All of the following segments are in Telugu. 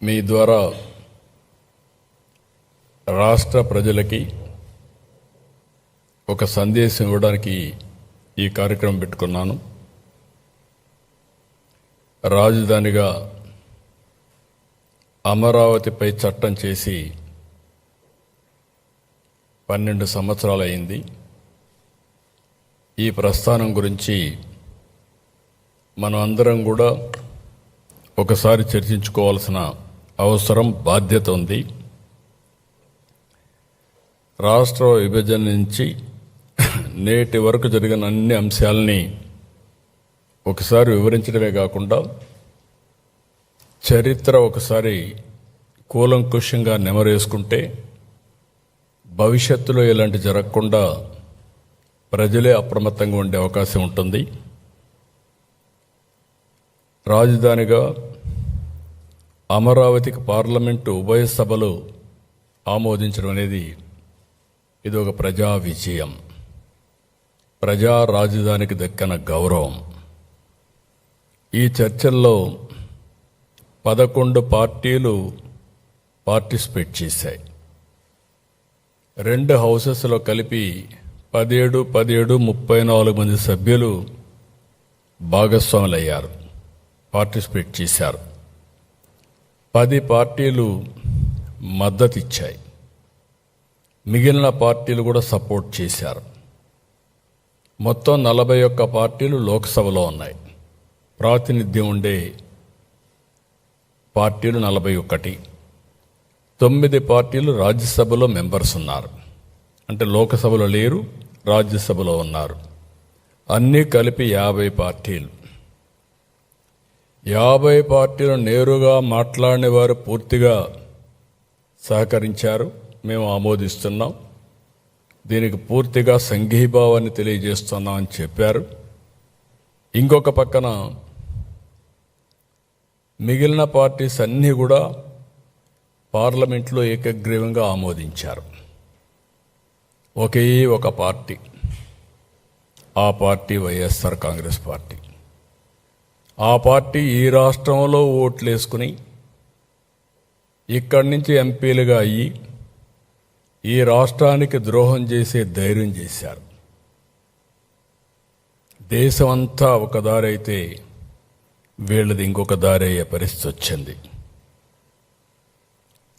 మీ ద్వారా రాష్ట్ర ప్రజలకి ఒక సందేశం ఇవ్వడానికి ఈ కార్యక్రమం పెట్టుకున్నాను. రాజధానిగా అమరావతిపై చట్టం చేసి 12 సంవత్సరాలు అయింది. ఈ ప్రస్థానం గురించి మనం అందరం కూడా ఒకసారి చర్చించుకోవాల్సిన అవసరం, బాధ్యత ఉంది. రాష్ట్ర విభజన నుంచి నేటి వరకు జరిగిన అన్ని అంశాలని ఒకసారి వివరించడమే కాకుండా చరిత్ర ఒకసారి కూలంకుషంగా నెమరేసుకుంటే భవిష్యత్తులో ఇలాంటి జరగకుండా ప్రజలే అప్రమత్తంగా ఉండే అవకాశం ఉంటుంది. రాజధానిగా అమరావతికి పార్లమెంటు ఉభయ సభలు ఆమోదించడం అనేది ఇది ఒక ప్రజా విజయం, ప్రజా రాజధానికి దక్కిన గౌరవం. ఈ చర్చల్లో 11 పార్టీలు పార్టిసిపేట్ చేశాయి. 2 హౌసెస్లో కలిపి 17 34 మంది సభ్యులు భాగస్వాములయ్యారు, పార్టిసిపేట్ చేశారు. 10 పార్టీలు మద్దతు ఇచ్చాయి, మిగిలిన పార్టీలు కూడా సపోర్ట్ చేశారు. మొత్తం 41 పార్టీలు లోక్సభలో ఉన్నాయి. ప్రాతినిధ్యం ఉండే పార్టీలు 41. 9 పార్టీలు రాజ్యసభలో మెంబర్స్ ఉన్నారు. అంటే లోకసభలో లేరు, రాజ్యసభలో ఉన్నారు. అన్నీ కలిపి 50 పార్టీలు. 50 పార్టీలు నేరుగా మాట్లాడిన వారు పూర్తిగా సహకరించారు. మేము ఆమోదిస్తున్నాం, దీనికి పూర్తిగా సంఘీభావాన్ని తెలియజేస్తున్నాం అని చెప్పారు. ఇంకొక పక్కన మిగిలిన పార్టీస్ అన్నీ కూడా పార్లమెంట్లో ఏకగ్రీవంగా ఆమోదించారు. ఒకే ఒక పార్టీ, ఆ పార్టీ వైఎస్ఆర్ కాంగ్రెస్ పార్టీ. ఆ పార్టీ ఈ రాష్ట్రంలో ఓట్లేసుకుని ఇక్కడి నుంచి ఎంపీలుగా అయ్యి ఈ రాష్ట్రానికి ద్రోహం చేసే ధైర్యం చేశారు. దేశమంతా ఒక దారి అయితే వీళ్ళది ఇంకొక దారి అయ్యే పరిస్థితి వచ్చింది.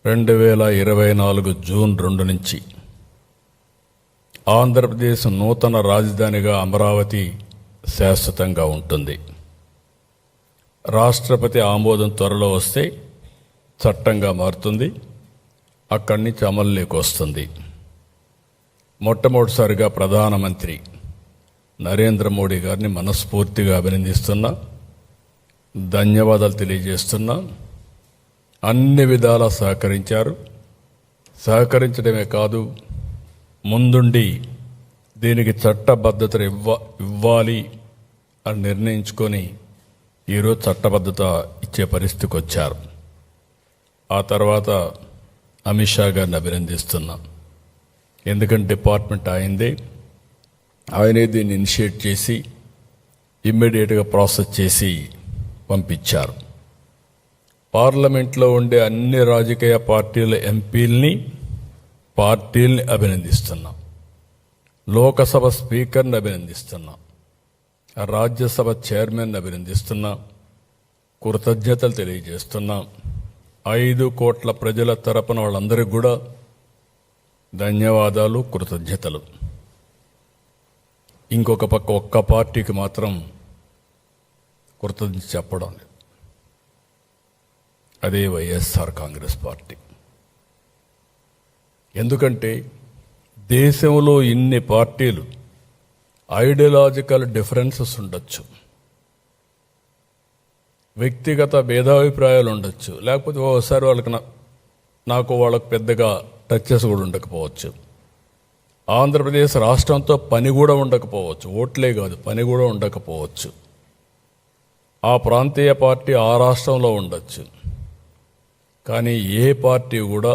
2024 జూన్ 2 నుంచి ఆంధ్రప్రదేశ్ నూతన రాజధానిగా అమరావతి శాశ్వతంగా ఉంటుంది. రాష్ట్రపతి ఆమోదం త్వరలో వస్తే చట్టంగా మారుతుంది, అక్కడి నుంచి అమలులోకి వస్తుంది. మొట్టమొదటిసారిగా ప్రధానమంత్రి నరేంద్ర మోడీ గారిని మనస్ఫూర్తిగా అభినందిస్తున్నా, ధన్యవాదాలు తెలియజేస్తున్నా. అన్ని విధాలా సహకరించారు. సహకరించడమే కాదు, ముందుండి దీనికి చట్టబద్ధత ఇవ్వాలి అని నిర్ణయించుకొని ఈరోజు చట్టబద్ధత ఇచ్చే పరిస్థితికి వచ్చారు. ఆ తర్వాత అమిత్ షా గారిని అభినందిస్తున్నాం. ఎందుకంటే డిపార్ట్మెంట్ ఆయనే దీన్ని ఇనిషియేట్ చేసి ఇమ్మీడియట్గా ప్రాసెస్ చేసి పంపించారు. పార్లమెంట్లో ఉండే అన్ని రాజకీయ పార్టీల ఎంపీల్ని, పార్టీల్ని అభినందిస్తున్నాం. లోకసభ స్పీకర్ని అభినందిస్తున్నాం. రాజ్యసభ చైర్మన్ అభినందిస్తున్నాం. కృతజ్ఞతలు తెలియజేస్తున్నాం. 5 కోట్ల ప్రజల తరపున వాళ్ళందరికీ కూడా ధన్యవాదాలు, కృతజ్ఞతలు. ఇంకొక పక్క ఒక్క పార్టీకి మాత్రం కృతజ్ఞత చెప్పడం లేదు, అదే వైఎస్ఆర్ కాంగ్రెస్ పార్టీ. ఎందుకంటే దేశంలో ఇన్ని పార్టీలు, ఐడియాలజికల్ డిఫరెన్సెస్ ఉండొచ్చు, వ్యక్తిగత భేదాభిప్రాయాలు ఉండొచ్చు, లేకపోతే ఓసారి వాళ్ళకు పెద్దగా టచెస్ కూడా ఉండకపోవచ్చు. ఆంధ్రప్రదేశ్ రాష్ట్రంతో పని కూడా ఉండకపోవచ్చు, ఓట్లే కాదు పని కూడా ఉండకపోవచ్చు. ఆ ప్రాంతీయ పార్టీ ఆ రాష్ట్రంలో ఉండొచ్చు. కానీ ఏ పార్టీ కూడా,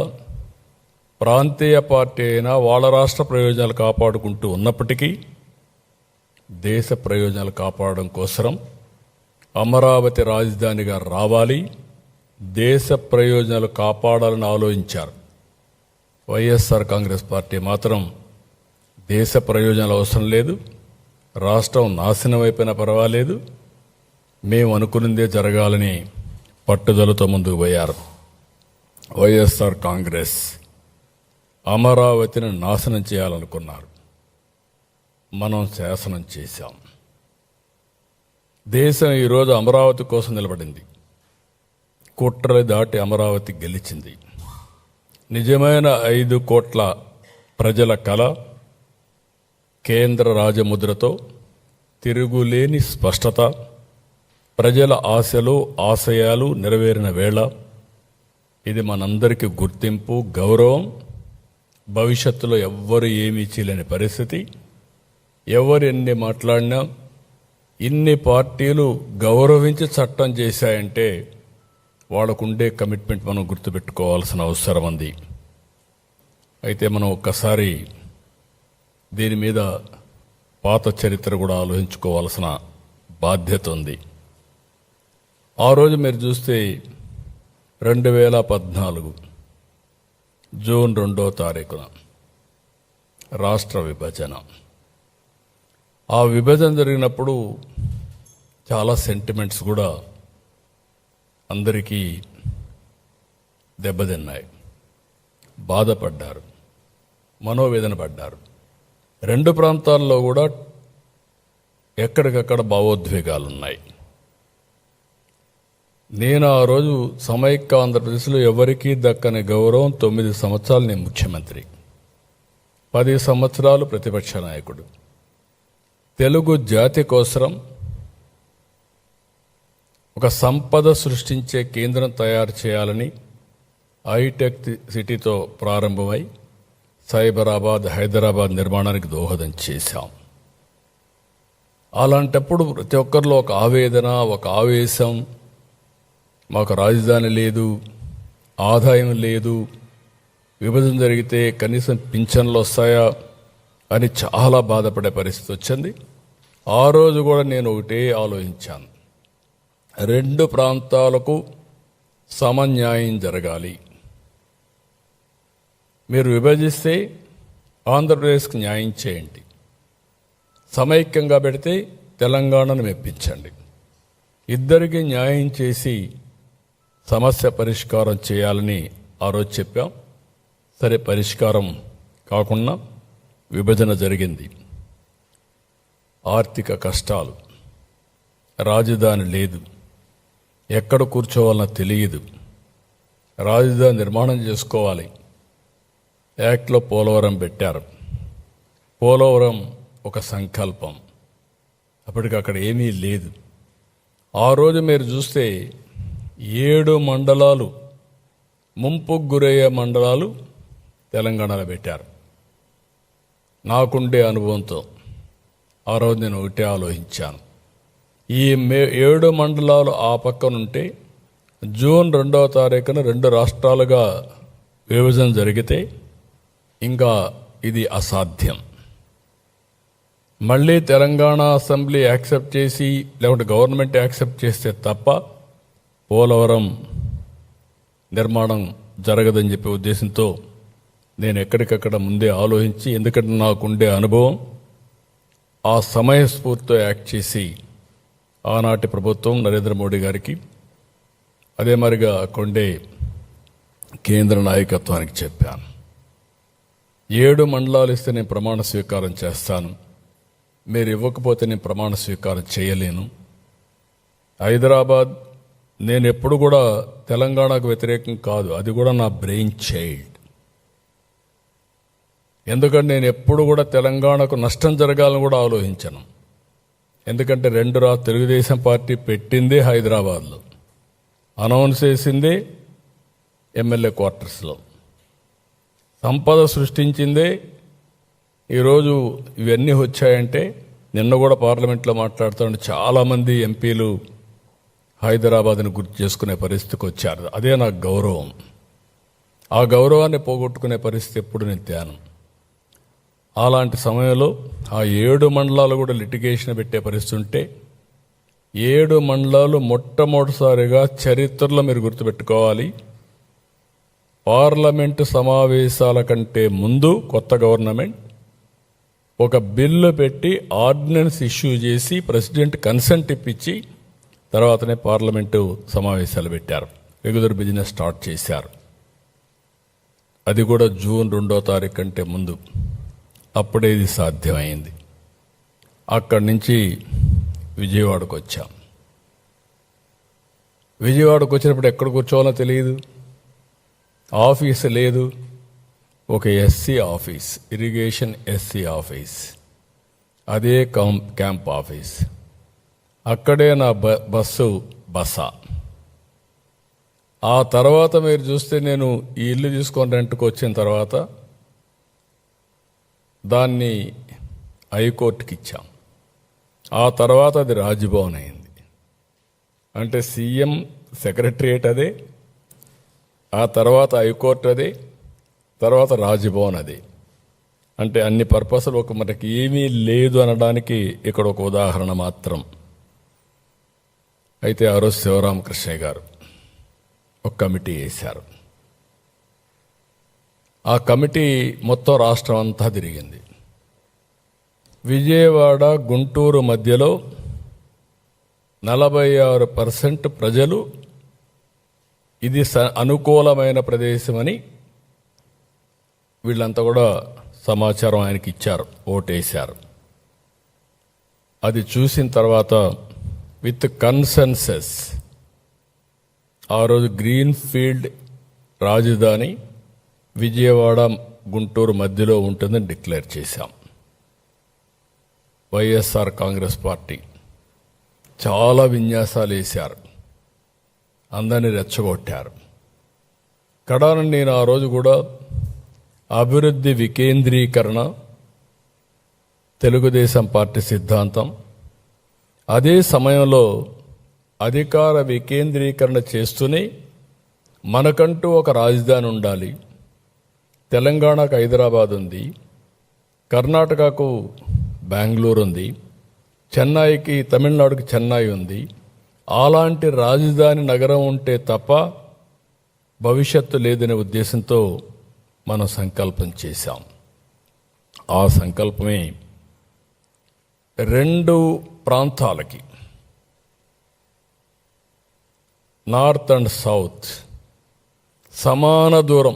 ప్రాంతీయ పార్టీ అయినా వాళ్ళ రాష్ట్ర ప్రయోజనాలు కాపాడుకుంటూ ఉన్నప్పటికీ దేశ ప్రయోజనాలు కాపాడడం కోసం అమరావతి రాజధానిగా రావాలి, దేశ ప్రయోజనాలు కాపాడాలని ఆలోచించారు. వైఎస్ఆర్ కాంగ్రెస్ పార్టీ మాత్రం దేశ ప్రయోజనాలు అవసరం లేదు, రాష్ట్రం నాశనం అయిపోయినా పర్వాలేదు, మేము అనుకున్నదే జరగాలని పట్టుదలతో ముందుకు పోయారు. వైఎస్ఆర్ కాంగ్రెస్ అమరావతిని నాశనం చేయాలనుకున్నారు. మనం శాసనం చేశాం. దేశం ఈరోజు అమరావతి కోసం నిలబడింది. కుట్రలు దాటి అమరావతి గెలిచింది. నిజమైన 5 కోట్ల ప్రజల కల కేంద్ర రాజముద్రతో తిరుగులేని స్పష్టత, ప్రజల ఆశలు ఆశయాలు నెరవేరిన వేళ ఇది మనందరికీ గుర్తింపు, గౌరవం. భవిష్యత్తులో ఎవ్వరు ఏమీ చేయలేని పరిస్థితి. ఎవరు ఎన్ని మాట్లాడినా, ఇన్ని పార్టీలు గౌరవించి చట్టం చేశాయంటే వాళ్ళకుండే కమిట్మెంట్ మనం గుర్తుపెట్టుకోవాల్సిన అవసరం ఉంది. అయితే మనం ఒక్కసారి దీని మీద పాత చరిత్ర కూడా ఆలోచించుకోవాల్సిన బాధ్యత ఉంది. ఆ రోజు మీరు చూస్తే 2014 జూన్ 2వ తారీఖున రాష్ట్ర విభజన. ఆ విభజన జరిగినప్పుడు చాలా సెంటిమెంట్స్ కూడా అందరికీ దెబ్బతిన్నాయి. బాధపడ్డారు, మనోవేదన పడ్డారు. 2 ప్రాంతాల్లో కూడా ఎక్కడికక్కడ భావోద్వేగాలున్నాయి. నేను ఆ రోజు సమైక్య ఆంధ్రప్రదేశ్లో ఎవరికీ దక్కని గౌరవం. 9 సంవత్సరాలు నేను ముఖ్యమంత్రి, 10 సంవత్సరాలు ప్రతిపక్ష నాయకుడు. తెలుగు జాతి కోసం ఒక సంపద సృష్టించే కేంద్రం తయారు చేయాలని హైటెక్ సిటీతో ప్రారంభమై సైబరాబాద్, హైదరాబాద్ నిర్మాణానికి దోహదం చేశాం. అలాంటప్పుడు ప్రతి ఒక్కరిలో ఒక ఆవేదన, ఒక ఆవేశం. మాకు రాజధాని లేదు, ఆదాయం లేదు, విభజన జరిగితే కనీసం పింఛన్లు వస్తాయా అని చాలా బాధపడే పరిస్థితి వచ్చింది. ఆ రోజు కూడా నేను ఒకటే ఆలోచించాను, 2 ప్రాంతాలకు సమన్యాయం జరగాలి. మీరు విభజిస్తే ఆంధ్రప్రదేశ్కి న్యాయం చేయండి, సమైక్యంగా పెడితే తెలంగాణను మెప్పించండి. ఇద్దరికి న్యాయం చేసి సమస్య పరిష్కారం చేయాలని ఆ రోజు చెప్పాం. సరే, పరిష్కారం కాకుండా విభజన జరిగింది. ఆర్థిక కష్టాలు, రాజధాని లేదు, ఎక్కడ కూర్చోవాలన్నా తెలియదు, రాజధాని నిర్మాణం చేసుకోవాలి. యాక్ట్లో పోలవరం పెట్టారు. పోలవరం ఒక సంకల్పం, అప్పటికి అక్కడ ఏమీ లేదు. ఆ రోజు మీరు చూస్తే 7 మండలాలు, ముంపుకు గురయ్యే మండలాలు తెలంగాణలో పెట్టారు. నాకుండే అనుభవంతో ఆ రోజు నేను ఒకటే ఆలోచించాను, ఈ 7 మండలాలు ఆ పక్కనుంటే జూన్ 2వ తారీఖున 2 రాష్ట్రాలుగా విభజన జరిగితే ఇంకా ఇది అసాధ్యం. మళ్ళీ తెలంగాణ అసెంబ్లీ యాక్సెప్ట్ చేసి లేకుంటే గవర్నమెంట్ యాక్సెప్ట్ చేస్తే తప్ప పోలవరం నిర్మాణం జరగదని చెప్పే ఉద్దేశంతో నేను ఎక్కడికక్కడ ముందే ఆలోచించి, ఎందుకంటే నాకుండే అనుభవం, ఆ సమయస్ఫూర్తితో యాక్ట్ చేసి ఆనాటి ప్రభుత్వం నరేంద్ర మోడీ గారికి, అదే మరిగా కొండే కేంద్ర నాయకత్వానికి చెప్పాను, 7 మండలాలు ఇస్తే నేను ప్రమాణ స్వీకారం చేస్తాను, మీరు ఇవ్వకపోతే నేను ప్రమాణ స్వీకారం చేయలేను. హైదరాబాద్ నేను ఎప్పుడు కూడా తెలంగాణకు వ్యతిరేకం కాదు, అది కూడా నా బ్రెయిన్ చైల్డ్. ఎందుకంటే నేను ఎప్పుడు కూడా తెలంగాణకు నష్టం జరగాలని కూడా ఆలోచించను. ఎందుకంటే 2 తెలుగుదేశం పార్టీ పెట్టిందే హైదరాబాద్లో, అనౌన్స్ చేసిందే ఎమ్మెల్యే క్వార్టర్స్లో, సంపద సృష్టించిందే. ఈరోజు ఇవన్నీ వచ్చాయంటే, నిన్న కూడా పార్లమెంట్లో మాట్లాడుతుంటే చాలామంది ఎంపీలు హైదరాబాద్ని గుర్తు చేసుకునే పరిస్థితికి వచ్చారు. అదే నాకు గౌరవం. ఆ గౌరవాన్ని పోగొట్టుకునే పరిస్థితి ఎప్పుడు నేను తేను. అలాంటి సమయంలో ఆ 7 మండలాలు కూడా లిటిగేషన్ పెట్టే పరిస్థితి ఉంటే 7 మండలాలు మొట్టమొదటిసారిగా చరిత్రలో మీరు గుర్తుపెట్టుకోవాలి. పార్లమెంటు సమావేశాల కంటే ముందు కొత్త గవర్నమెంట్ ఒక బిల్లు పెట్టి ఆర్డినెన్స్ ఇష్యూ చేసి ప్రెసిడెంట్ కన్సెంట్ ఇప్పించి తర్వాతనే పార్లమెంటు సమావేశాలు పెట్టారు. రెగ్యులర్ బిజినెస్ స్టార్ట్ చేశారు. అది కూడా జూన్ 2వ తారీఖు కంటే ముందు. అప్పుడే ఇది సాధ్యమైంది. అక్కడి నుంచి విజయవాడకు వచ్చాం. విజయవాడకు వచ్చినప్పుడు ఎక్కడ కూర్చోవాలో తెలియదు, ఆఫీసు లేదు. ఒక SC office, irrigation SC office, అదే క్యాంప్ ఆఫీస్. అక్కడే నా బస. ఆ తర్వాత మీరు చూస్తే నేను ఈ ఇల్లు తీసుకొని రెంట్కి వచ్చిన తర్వాత దాన్ని హైకోర్టుకి ఇచ్చాం. ఆ తర్వాత అది రాజ్భవన్ అయింది. అంటే సీఎం సెక్రటరియేట్ అదే, ఆ తర్వాత హైకోర్టు అదే, తర్వాత రాజ్భవన్ అదే. అంటే అన్ని పర్పస్లు మనకి ఏమీ లేదు అనడానికి ఇక్కడ ఒక ఉదాహరణ మాత్రం. అయితే ఆ రోజు శివరామకృష్ణయ్య గారు ఒక కమిటీ వేశారు. ఆ కమిటీ మొత్తం రాష్ట్రం అంతా తిరిగింది. విజయవాడ గుంటూరు మధ్యలో 46% ప్రజలు ఇది అనుకూలమైన ప్రదేశమని వీళ్ళంతా కూడా సమాచారం ఆయనకి ఇచ్చారు, ఓటేశారు. అది చూసిన తర్వాత విత్ కన్సెన్సస్ ఆ రోజు గ్రీన్ ఫీల్డ్ రాజధాని విజయవాడ గుంటూరు మధ్యలో ఉంటుందని డిక్లేర్ చేశాం. వైఎస్ఆర్ కాంగ్రెస్ పార్టీ చాలా విన్యాసాలు వేశారు, అందరినీ రెచ్చగొట్టారు. కడాన నేను ఆ రోజు కూడా అభివృద్ధి వికేంద్రీకరణ తెలుగుదేశం పార్టీ సిద్ధాంతం, అదే సమయంలో అధికార వికేంద్రీకరణ చేస్తూనే మనకంటూ ఒక రాజధాని ఉండాలి. తెలంగాణకు హైదరాబాద్ ఉంది, కర్ణాటకకు బెంగళూరు ఉంది, చెన్నైకి తమిళనాడుకి చెన్నై ఉంది. అలాంటి రాజధాని నగరం ఉంటే తప్ప భవిష్యత్తు లేదనే ఉద్దేశంతో మనం సంకల్పం చేశాం. ఆ సంకల్పమే 2 ప్రాంతాలకి, నార్త్ అండ్ సౌత్ సమాన దూరం,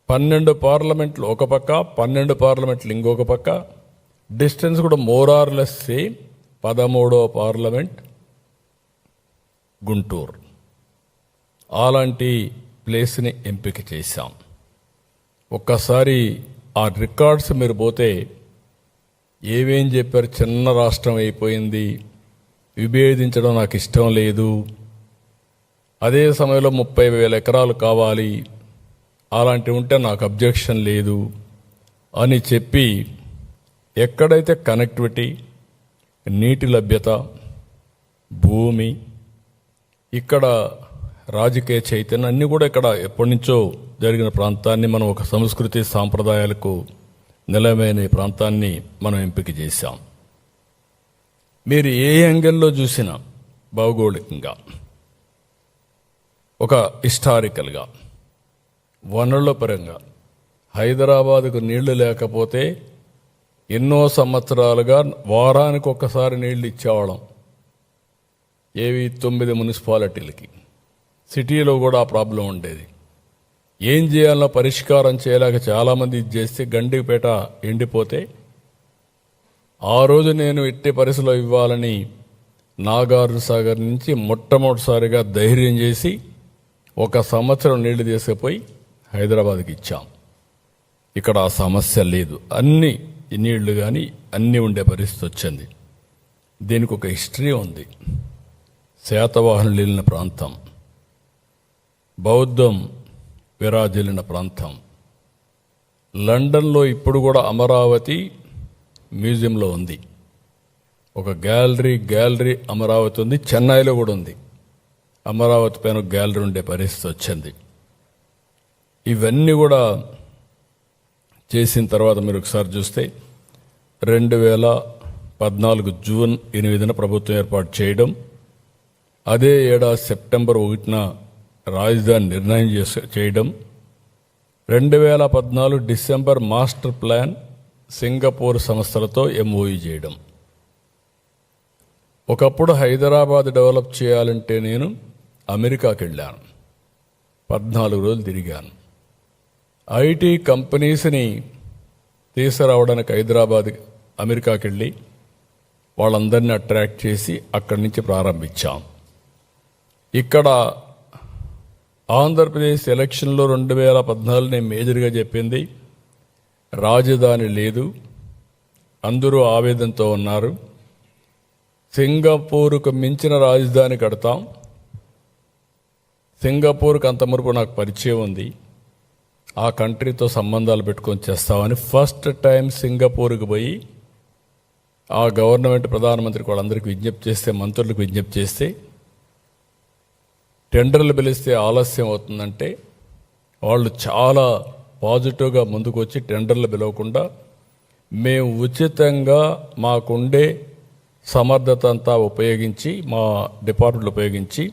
12 పార్లమెంట్లు ఒక పక్క, 12 పార్లమెంట్లు ఇంకొక పక్క, డిస్టెన్స్ కూడా మోరార్లెస్ సేమ్. 13వ పార్లమెంట్ గుంటూరు. అలాంటి ప్లేస్ని ఎంపిక చేశాం. ఒక్కసారి ఆ రికార్డ్స్ మీరు పోతే ఏమేం చెప్పారు. చిన్న రాష్ట్రం అయిపోయింది, విభేదించడం నాకు ఇష్టం లేదు, అదే సమయంలో 30,000 ఎకరాలు కావాలి, అలాంటివి ఉంటే నాకు అబ్జెక్షన్ లేదు అని చెప్పి, ఎక్కడైతే కనెక్టివిటీ, నీటి లభ్యత, భూమి, ఇక్కడ రాజకీయ చైతన్యం అన్నీ కూడా ఇక్కడ ఎప్పటి నుంచో జరిగిన ప్రాంతాన్ని మనం ఒక సంస్కృతి సాంప్రదాయాలకు నిలమైన ఈ ప్రాంతాన్ని మనం ఎంపిక చేశాం. మీరు ఏ యాంగిల్లో చూసినా భౌగోళికంగా, ఒక హిస్టారికల్గా, వనరుల పరంగా హైదరాబాదుకు నీళ్లు లేకపోతే ఎన్నో సంవత్సరాలుగా వారానికి ఒక్కసారి నీళ్లు ఇచ్చేవాళ్ళం. ఏవి 9 మున్సిపాలిటీలకి. సిటీలో కూడా ఆ ప్రాబ్లం ఉండేది. ఏం చేయాలన్నా పరిష్కారం చేయలేక చాలామంది ఇది చేస్తే గండిపేట ఎండిపోతే ఆ రోజు నేను ఎట్టి పరిస్థితిలో ఇవ్వాలని నాగార్జున సాగర్ నుంచి మొట్టమొదటిసారిగా ధైర్యం చేసి 1 సంవత్సరం నీళ్లు తీసుకుపోయి హైదరాబాద్కి ఇచ్చాం. ఇక్కడ ఆ సమస్య లేదు, అన్ని నీళ్లు కానీ అన్నీ ఉండే పరిస్థితి వచ్చింది. దీనికి ఒక హిస్టరీ ఉంది. శాతవాహనులు వెళ్ళిన ప్రాంతం, బౌద్ధం విరాజిల్లిన ప్రాంతం. లండన్లో ఇప్పుడు కూడా అమరావతి మ్యూజియంలో ఉంది. ఒక గ్యాలరీ అమరావతి ఉంది. చెన్నైలో కూడా ఉంది. అమరావతి పైన గ్యాలరీ ఉండే పరిస్థితి వచ్చింది. ఇవన్నీ కూడా చేసిన తర్వాత మీరు ఒకసారి చూస్తే 14 జూన్ 8న ప్రభుత్వం ఏర్పాటు చేయడం, అదే ఏడాది సెప్టెంబర్ 1న రాజధాని నిర్ణయం చేయడం, 2014 డిసెంబర్ మాస్టర్ ప్లాన్ సింగపూర్ సంస్థలతో ఎంఓయూ చేయడం. ఒకప్పుడు హైదరాబాద్ డెవలప్ చేయాలంటే నేను అమెరికాకి వెళ్ళాను, 14 రోజులు తిరిగాను. ఐటీ కంపెనీస్ని తీసుకురావడానికి హైదరాబాద్ అమెరికాకి వెళ్ళి వాళ్ళందరినీ అట్రాక్ట్ చేసి అక్కడి నుంచి ప్రారంభించాం. ఇక్కడ ఆంధ్రప్రదేశ్ ఎలక్షన్లో 2014 నేను మేజర్గా చెప్పింది, రాజధాని లేదు, అందరూ ఆవేదనతో ఉన్నారు, సింగపూర్కు మించిన రాజధాని కడతాం. సింగపూర్కు అంత మునుపు నాకు పరిచయం ఉంది, ఆ కంట్రీతో సంబంధాలు పెట్టుకొని చేస్తామని ఫస్ట్ టైం సింగపూర్కి పోయి ఆ గవర్నమెంట్ ప్రధానమంత్రికి వాళ్ళందరికీ విజ్ఞప్తి చేస్తే, మంత్రులకు విజ్ఞప్తి చేస్తే, టెండర్లు పిలిస్తే ఆలస్యం అవుతుందంటే వాళ్ళు చాలా పాజిటివ్గా ముందుకు వచ్చి టెండర్లు పిలవకుండా మేము ఉచితంగా మాకుండే సమర్థత అంతా ఉపయోగించి, మా డిపార్ట్మెంట్లు ఉపయోగించి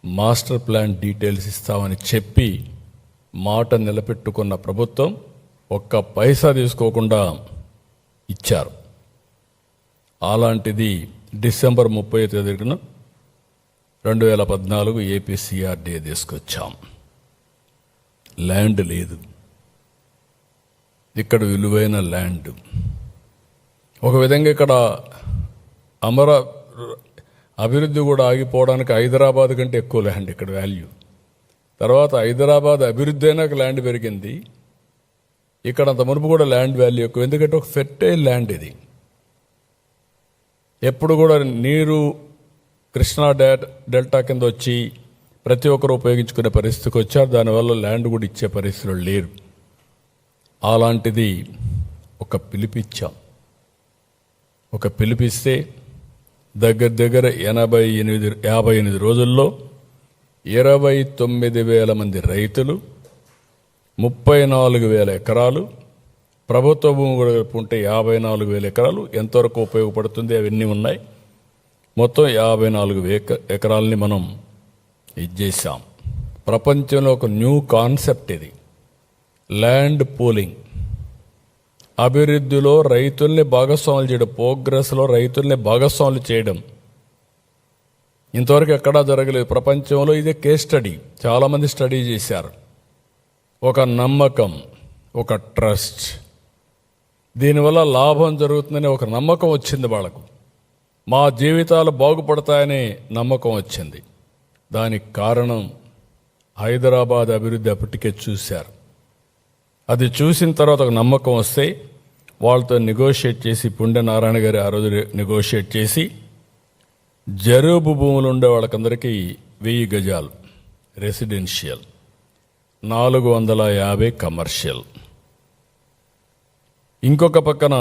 మాస్టర్ ప్లాన్ డీటెయిల్స్ ఇస్తామని చెప్పి మాట నిలబెట్టుకున్న ప్రభుత్వం ఒక్క పైసా తీసుకోకుండా ఇచ్చారు. అలాంటిది డిసెంబర్ 30న 2014 ఏపీసీఆర్డీఏ తీసుకొచ్చాం. ల్యాండ్ లేదు, ఇక్కడ విలువైన ల్యాండ్. ఒక విధంగా ఇక్కడ అభివృద్ధి కూడా ఆగిపోవడానికి హైదరాబాద్ కంటే ఎక్కువ ల్యాండ్ ఇక్కడ వాల్యూ. తర్వాత హైదరాబాద్ అభివృద్ధి అయినాక ల్యాండ్ పెరిగింది, ఇక్కడ అంత మునుపు కూడా ల్యాండ్ వాల్యూ ఎక్కువ. ఎందుకంటే ఒక ఫెర్టైల్ ల్యాండ్ ఇది, ఎప్పుడు కూడా నీరు కృష్ణా డెల్టా కింద వచ్చి ప్రతి ఒక్కరు ఉపయోగించుకునే పరిస్థితికి వచ్చారు. దానివల్ల ల్యాండ్ కూడా ఇచ్చే పరిస్థితులు లేరు. అలాంటిది ఒక పిలిపిచ్చాం. ఒక పిలిపిస్తే దగ్గర 58 రోజుల్లో 29,000 మంది రైతులు, 34,000 ఎకరాలు, ప్రభుత్వ భూమి కూడా ఉంటే 54,000 ఎకరాలు ఎంతవరకు ఉపయోగపడుతుంది అవన్నీ ఉన్నాయి. మొత్తం 54,000 ఎకరాలని మనం ఇచ్చేసాం. ప్రపంచంలో ఒక న్యూ కాన్సెప్ట్ ఇది, ల్యాండ్ పూలింగ్. అభివృద్ధిలో రైతుల్ని భాగస్వాములు చేయడం, ప్రోగ్రెస్లో రైతుల్ని భాగస్వాములు చేయడం ఇంతవరకు ఎక్కడా జరగలేదు ప్రపంచంలో. ఇదే కేస్ స్టడీ, చాలామంది స్టడీ చేశారు. ఒక నమ్మకం, ఒక ట్రస్ట్, దీనివల్ల లాభం జరుగుతుందనే ఒక నమ్మకం వచ్చింది వాళ్ళకు. మా జీవితాలు బాగుపడతాయనే నమ్మకం వచ్చింది. దానికి కారణం హైదరాబాద్ అభివృద్ధి అప్పటికే చూశారు. అది చూసిన తర్వాత ఒక నమ్మకం వస్తే వాళ్ళతో నెగోషియేట్ చేసి, పుండె నారాయణ గారి ఆ రోజు నెగోషియేట్ చేసి జరూబు భూములు ఉండే వాళ్ళకందరికీ 1000 గజాలు రెసిడెన్షియల్, 450 కమర్షియల్. ఇంకొక పక్కన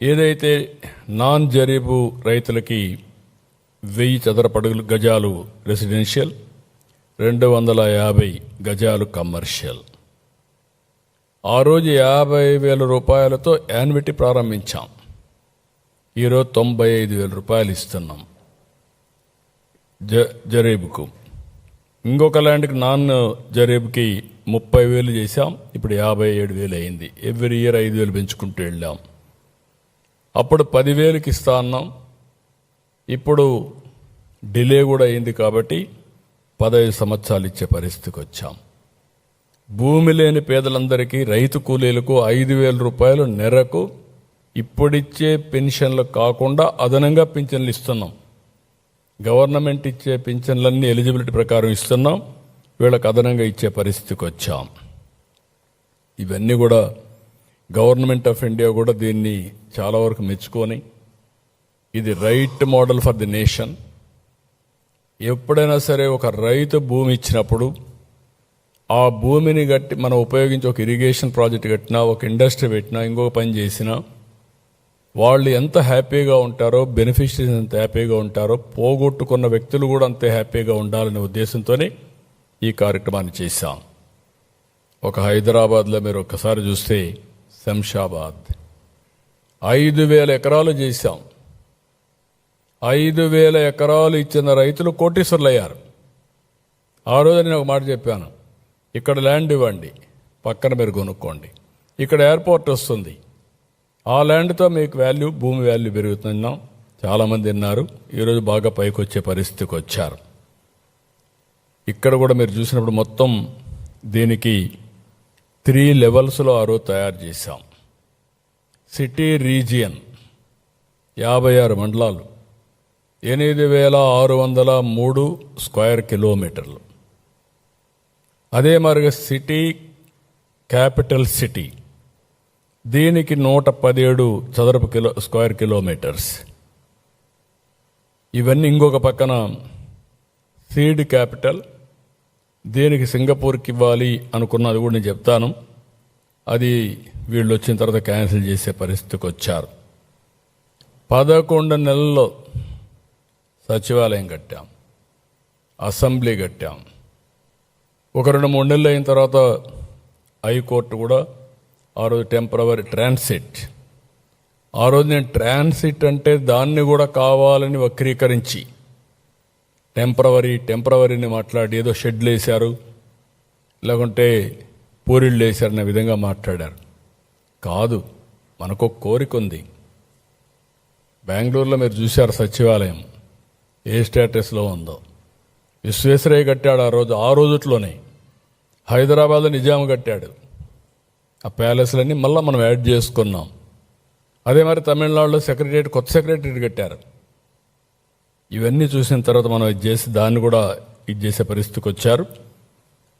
ఏదైతే నాన్ జరీబు రైతులకి 1000 చదరపు గజాలు రెసిడెన్షియల్, 250 గజాలు కమర్షియల్. ఆ రోజు 50,000 రూపాయలతో యాన్యుటీ ప్రారంభించాం. ఈరోజు 95,000 రూపాయలు ఇస్తున్నాం జరీబుకు. ఇంకొక ల్యాండ్కి నాన్ జరీబుకి 30,000 చేశాం, ఇప్పుడు 57,000 అయింది. ఎవ్రీ ఇయర్ 5,000 పెంచుకుంటూ వెళ్ళాం. అప్పుడు 10,000కి ఇస్తా అన్నాం, ఇప్పుడు డిలే కూడా అయింది కాబట్టి 15 సంవత్సరాలు ఇచ్చే పరిస్థితికి వచ్చాం. భూమి లేని పేదలందరికీ, రైతు కూలీలకు 5,000 రూపాయలు నెలకు ఇప్పుడిచ్చే పెన్షన్లు కాకుండా అదనంగా పింఛన్లు ఇస్తున్నాం. గవర్నమెంట్ ఇచ్చే పింఛన్లన్నీ ఎలిజిబిలిటీ ప్రకారం ఇస్తున్నాం, వీళ్ళకి అదనంగా ఇచ్చే పరిస్థితికి వచ్చాం. ఇవన్నీ కూడా గవర్నమెంట్ ఆఫ్ ఇండియా కూడా దీన్ని చాలా వరకు మెచ్చుకొని, ఇది right model for the nation. ఎప్పుడైనా సరే ఒక రైతు భూమి ఇచ్చినప్పుడు ఆ భూమిని గట్టి మనం ఉపయోగించి ఒక ఇరిగేషన్ ప్రాజెక్ట్ కట్టినా, ఒక ఇండస్ట్రీ పెట్టినా, ఇంకొక పని చేసినా వాళ్ళు ఎంత హ్యాపీగా ఉంటారో, బెనిఫిషరీస్ ఎంత హ్యాపీగా ఉంటారో, పోగొట్టుకున్న వ్యక్తులు కూడా అంతే హ్యాపీగా ఉండాలనే ఉద్దేశంతోనే ఈ కార్యక్రమాన్ని చేశాం. ఒక హైదరాబాద్లో మీరు ఒక్కసారి చూస్తే శంషాబాద్ 5,000 ఎకరాలు చేశాం. 5,000 ఎకరాలు ఇచ్చిన రైతులు కోటీశ్వరులు అయ్యారు. ఆ రోజు నేను ఒక మాట చెప్పాను, ఇక్కడ ల్యాండ్ ఇవ్వండి, పక్కన మీరు కొనుక్కోండి, ఇక్కడ ఎయిర్పోర్ట్ వస్తుంది, ఆ ల్యాండ్తో మీకు వాల్యూ, భూమి వాల్యూ పెరుగుతున్నాం. చాలామంది విన్నారు. ఈరోజు బాగా పైకి వచ్చే పరిస్థితికి వచ్చారు. ఇక్కడ కూడా మీరు చూసినప్పుడు మొత్తం దీనికి 3 లెవెల్స్లో ఆ రోజు తయారు చేశాం. సిటీ రీజియన్ 56 మండలాలు, 8,603 స్క్వేర్ కిలోమీటర్లు. అదే మరిగా సిటీ క్యాపిటల్ సిటీ, దీనికి 117 చదరపు స్క్వేర్ కిలోమీటర్స్. ఇవన్నీ ఇంకొక పక్కన సీడ్ క్యాపిటల్, దీనికి సింగపూర్కి ఇవ్వాలి అనుకున్నది కూడా నేను చెప్తాను. అది వీళ్ళు వచ్చిన తర్వాత క్యాన్సిల్ చేసే పరిస్థితికి వచ్చారు. 11 నెలల్లో సచివాలయం కట్టాం, అసెంబ్లీ కట్టాం. ఒక 2-3 నెలలు అయిన తర్వాత హైకోర్టు కూడా ఆ రోజు టెంపరవరీ ట్రాన్సిట్. ఆ రోజు నేను ట్రాన్సిట్ అంటే దాన్ని కూడా కావాలని వక్రీకరించి టెంపరవరీని మాట్లాడి ఏదో షెడ్లు వేశారు, లేకుంటే పూరిళ్ళు వేశారనే విధంగా మాట్లాడారు. కాదు, మనకు ఒక కోరిక ఉంది. బెంగళూరులో మీరు చూశారు సచివాలయం ఏ స్టేటస్లో ఉందో. విశ్వేశ్వరయ్య కట్టాడు ఆ రోజుట్లోనే. హైదరాబాద్లో నిజాం కట్టాడు. ఆ ప్యాలెస్లన్నీ మళ్ళీ మనం యాడ్ చేసుకున్నాం. అదే మరి తమిళనాడులో కొత్త సెక్రటరియట్ కట్టారు. ఇవన్నీ చూసిన తర్వాత మనం ఇది చేసి దాన్ని కూడా ఇది చేసే పరిస్థితికి వచ్చారు.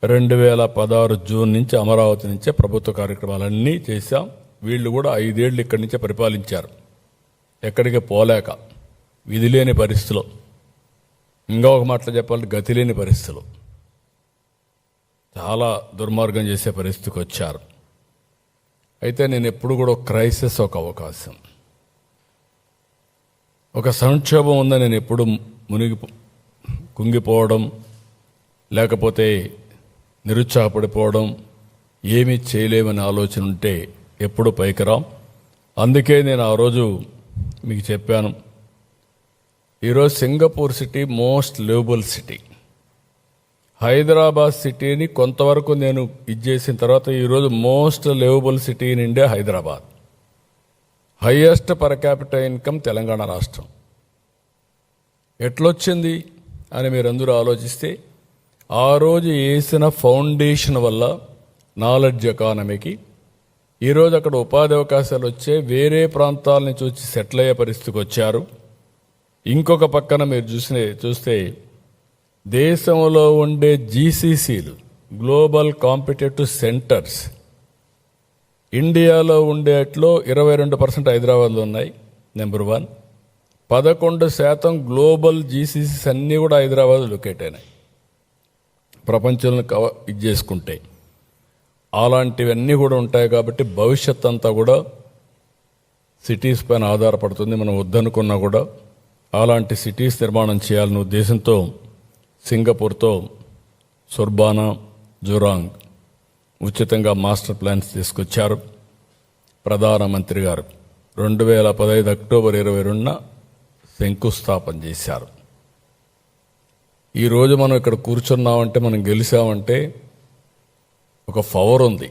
2016 జూన్ నుంచి అమరావతి నుంచే ప్రభుత్వ కార్యక్రమాలన్నీ చేశాం. వీళ్ళు కూడా 5 ఏళ్ళు ఇక్కడి నుంచే పరిపాలించారు, ఎక్కడికి పోలేక, విధి లేని పరిస్థితిలో, ఇంకా ఒక మాటలో చెప్పాలంటే గతి లేని పరిస్థితులు, చాలా దుర్మార్గం చేసే పరిస్థితికి వచ్చారు. అయితే నేను ఎప్పుడు కూడా క్రైసిస్ ఒక అవకాశం, ఒక సంక్షోభం ఉందని నేను ఎప్పుడు కుంగిపోవడం, లేకపోతే నిరుత్సాహపడిపోవడం, ఏమీ చేయలేమని ఆలోచన ఉంటే ఎప్పుడు పైకి రాం. అందుకే నేను ఆ రోజు మీకు చెప్పాను, ఈరోజు Singapore city most liveable city. Hyderabad సిటీని కొంతవరకు నేను ఇది చేసిన తర్వాత ఈరోజు most liveable city in India Hyderabad. Highest per capital income Telangana రాష్ట్రం. ఎట్లొచ్చింది అని మీరందరూ ఆలోచిస్తే, ఆ రోజు వేసిన ఫౌండేషన్ వల్ల నాలెడ్జ్ ఎకానమీకి ఈరోజు అక్కడ ఉపాధి అవకాశాలు వచ్చే, వేరే ప్రాంతాల నుంచి వచ్చి సెటిల్ అయ్యే పరిస్థితికి వచ్చారు. ఇంకొక పక్కన మీరు చూస్తే దేశంలో ఉండే జీసీసీలు, గ్లోబల్ కాంపిటేటివ్ సెంటర్స్, ఇండియాలో ఉండేట్లో 22% హైదరాబాద్లో ఉన్నాయి, నెంబర్ 1. 11% గ్లోబల్ జీసీసీస్ అన్నీ కూడా హైదరాబాద్ లొకేట్ అయినాయి, ప్రపంచంలో ఇది చేసుకుంటే. అలాంటివన్నీ కూడా ఉంటాయి కాబట్టి భవిష్యత్ అంతా కూడా సిటీస్ పైన ఆధారపడుతుంది. మనం వద్దనుకున్నా కూడా అలాంటి సిటీస్ నిర్మాణం చేయాలనే ఉద్దేశంతో సింగపూర్తో సుర్బానా, జురాంగ్ ఉచితంగా మాస్టర్ ప్లాన్స్ తీసుకొచ్చారు ప్రధానమంత్రి గారు. 2015 అక్టోబర్ 22న శంకుస్థాపన చేశారు. ఈరోజు మనం ఇక్కడ కూర్చున్నామంటే, మనం గెలిచామంటే ఒక పవర్ ఉంది.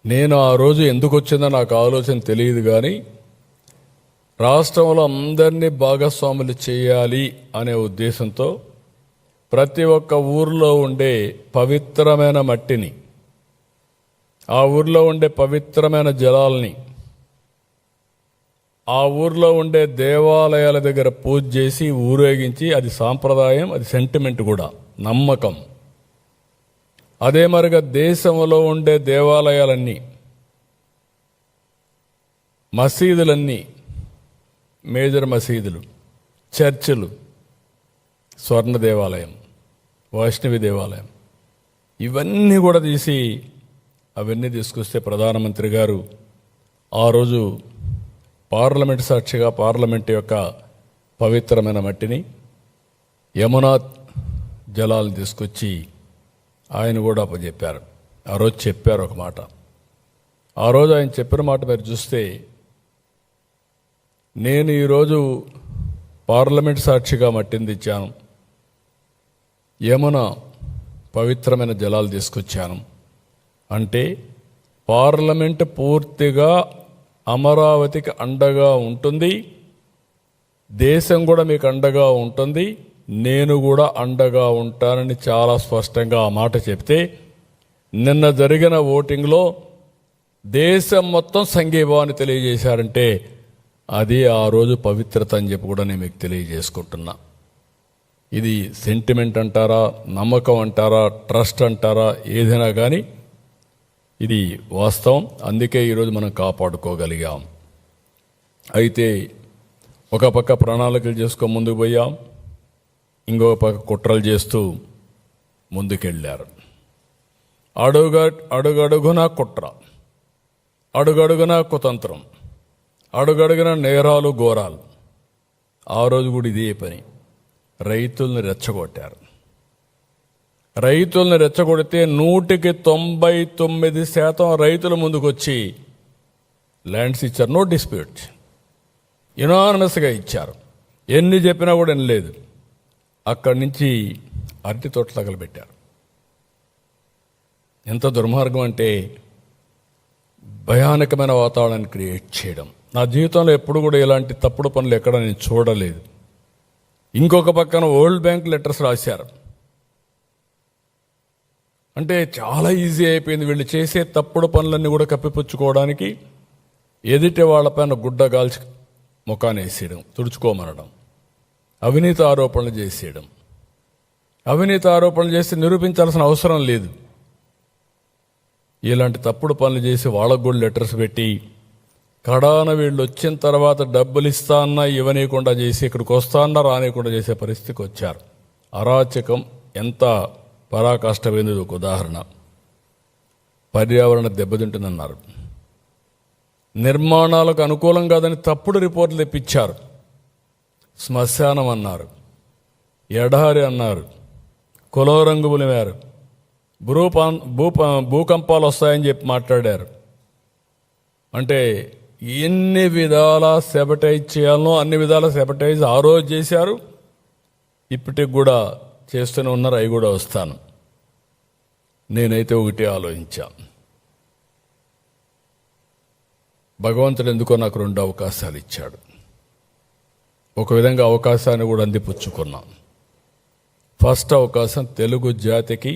నేను ఆ రోజు ఎందుకు వచ్చిందో నాకు ఆలోచన తెలియదు, కానీ రాష్ట్రంలో అందరినీ భాగస్వాములు చేయాలి అనే ఉద్దేశంతో ప్రతి ఒక్క ఊర్లో ఉండే పవిత్రమైన మట్టిని, ఆ ఊర్లో ఉండే పవిత్రమైన జలాల్ని, ఆ ఊర్లో ఉండే దేవాలయాల దగ్గర పూజ చేసి ఊరేగించి, అది సాంప్రదాయం, అది సెంటిమెంట్ కూడా, నమ్మకం. అదే మరిగా దేశంలో ఉండే దేవాలయాలన్నీ, మసీదులన్నీ, మేజర్ మసీదులు, చర్చిలు, స్వర్ణ దేవాలయం, వైష్ణవి దేవాలయం, ఇవన్నీ కూడా తీసి అవన్నీ తీసుకొస్తే ప్రధానమంత్రి గారు ఆ రోజు పార్లమెంట్ సాక్షిగా పార్లమెంట్ యొక్క పవిత్రమైన మట్టిని, యమునా జలాలు తీసుకొచ్చి ఆయన కూడా అప్పచెప్పారు. ఆ రోజు చెప్పారు ఒక మాట, ఆ రోజు ఆయన చెప్పిన మాట మీరు చూస్తే, నేను ఈరోజు పార్లమెంట్ సాక్షిగా మట్టిని తెచ్చాను, యమున పవిత్రమైన జలాలు తీసుకొచ్చాను అంటే పార్లమెంట్ పూర్తిగా అమరావతికి అండగా ఉంటుంది, దేశం కూడా మీకు అండగా ఉంటుంది, నేను కూడా అండగా ఉంటానని చాలా స్పష్టంగా ఆ మాట చెప్తే, నిన్న జరిగిన ఓటింగ్లో దేశం మొత్తం సంఘీభావాన్ని తెలియజేశారంటే అది ఆ రోజు పవిత్రత అని చెప్పి కూడా నేను మీకు తెలియజేసుకుంటున్నా. ఇది సెంటిమెంట్ అంటారా, నమ్మకం అంటారా, ట్రస్ట్ అంటారా, ఏదైనా కానీ ఇది వాస్తవం. అందుకే ఈరోజు మనం కాపాడుకోగలిగాం. అయితే ఒక పక్క ప్రణాళికలు చేసుకొని ముందుకు పోయాం, ఇంకొక పక్క కుట్రలు చేస్తూ ముందుకెళ్ళారు. అడుగడుగునా కుట్ర, అడుగడుగునా కుతంత్రం, అడుగడుగున నేరాలు ఘోరాలు. ఆ రోజు కూడా ఇదే పని. రైతుల్ని రెచ్చగొట్టారు. రైతుల్ని రెచ్చగొడితే 99% రైతుల ముందుకొచ్చి ల్యాండ్స్ ఇచ్చారు. నో డిస్ప్యూట్, యునానిమస్గా ఇచ్చారు. ఎన్ని చెప్పినా కూడా వినలేదు. అక్కడి నుంచి అరటి తోటలు తగలబెట్టారు. ఎంత దుర్మార్గం అంటే భయానకమైన వాతావరణాన్ని క్రియేట్ చేయడం. నా జీవితంలో ఎప్పుడు కూడా ఇలాంటి తప్పుడు పనులు ఎక్కడ నేను చూడలేదు. ఇంకొక పక్కన వరల్డ్ బ్యాంక్ లెటర్స్ రాశారు. అంటే చాలా ఈజీ అయిపోయింది వీళ్ళు చేసే తప్పుడు పనులన్నీ కూడా కప్పిపుచ్చుకోవడానికి. ఎదుటి వాళ్ళపైన గుడ్డ గాల్చి ముఖాన్ని వేసేయడం, తుడుచుకోమనడం, అవినీతి ఆరోపణలు చేసేయడం. అవినీతి ఆరోపణలు చేసి నిరూపించాల్సిన అవసరం లేదు. ఇలాంటి తప్పుడు పనులు చేసి వాళ్ళకు కూడా లెటర్స్ పెట్టి కడాన వీళ్ళు వచ్చిన తర్వాత డబ్బులు ఇస్తా అన్నా ఇవ్వనీయకుండా చేసి ఇక్కడికి వస్తా అన్నా రానియకుండా చేసే పరిస్థితికి వచ్చారు. అరాచకం ఎంత పరాకాష్ఠమైంది. ఒక ఉదాహరణ, పర్యావరణ దెబ్బతింటుందన్నారు, నిర్మాణాలకు అనుకూలం కాదని తప్పుడు రిపోర్టులు తెప్పించారు, శ్మశానం అన్నారు, ఎడారి అన్నారు, కులం రంగు పులిమారు, భూకంపాలు వస్తాయని చెప్పి మాట్లాడారు. అంటే ఎన్ని విధాల సెబటైజ్ చేయాలనో అన్ని విధాల సెబటైజ్ ఆ రోజు చేశారు, ఇప్పటికి కూడా చేస్తూనే ఉన్నారు. అవి కూడా వస్తాను. నేనైతే ఒకటే ఆలోచించా, భగవంతుడు ఎందుకో నాకు 2 అవకాశాలు ఇచ్చాడు. ఒక విధంగా అవకాశాన్ని కూడా అందిపుచ్చుకున్నాం. ఫస్ట్ అవకాశం తెలుగు జాతికి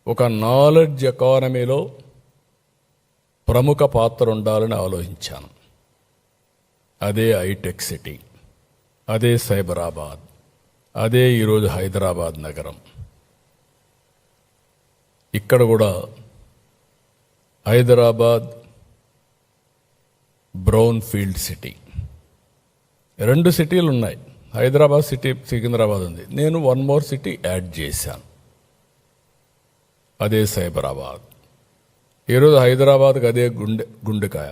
ఒక నాలెడ్జ్ ఎకానమీలో ప్రముఖ పాత్ర ఉండాలని ఆలోచించాను. అదే హైటెక్ సిటీ, అదే సైబరాబాద్, అదే ఈరోజు హైదరాబాద్ నగరం. ఇక్కడ కూడా హైదరాబాద్ బ్రౌన్ ఫీల్డ్ సిటీ, 2 సిటీలు ఉన్నాయి. హైదరాబాద్ సిటీ, సికింద్రాబాద్ ఉంది. నేను 1 మోర్ సిటీ యాడ్ చేశాను, అదే సైబరాబాద్. ఈరోజు హైదరాబాద్కి అదే గుండెకాయ,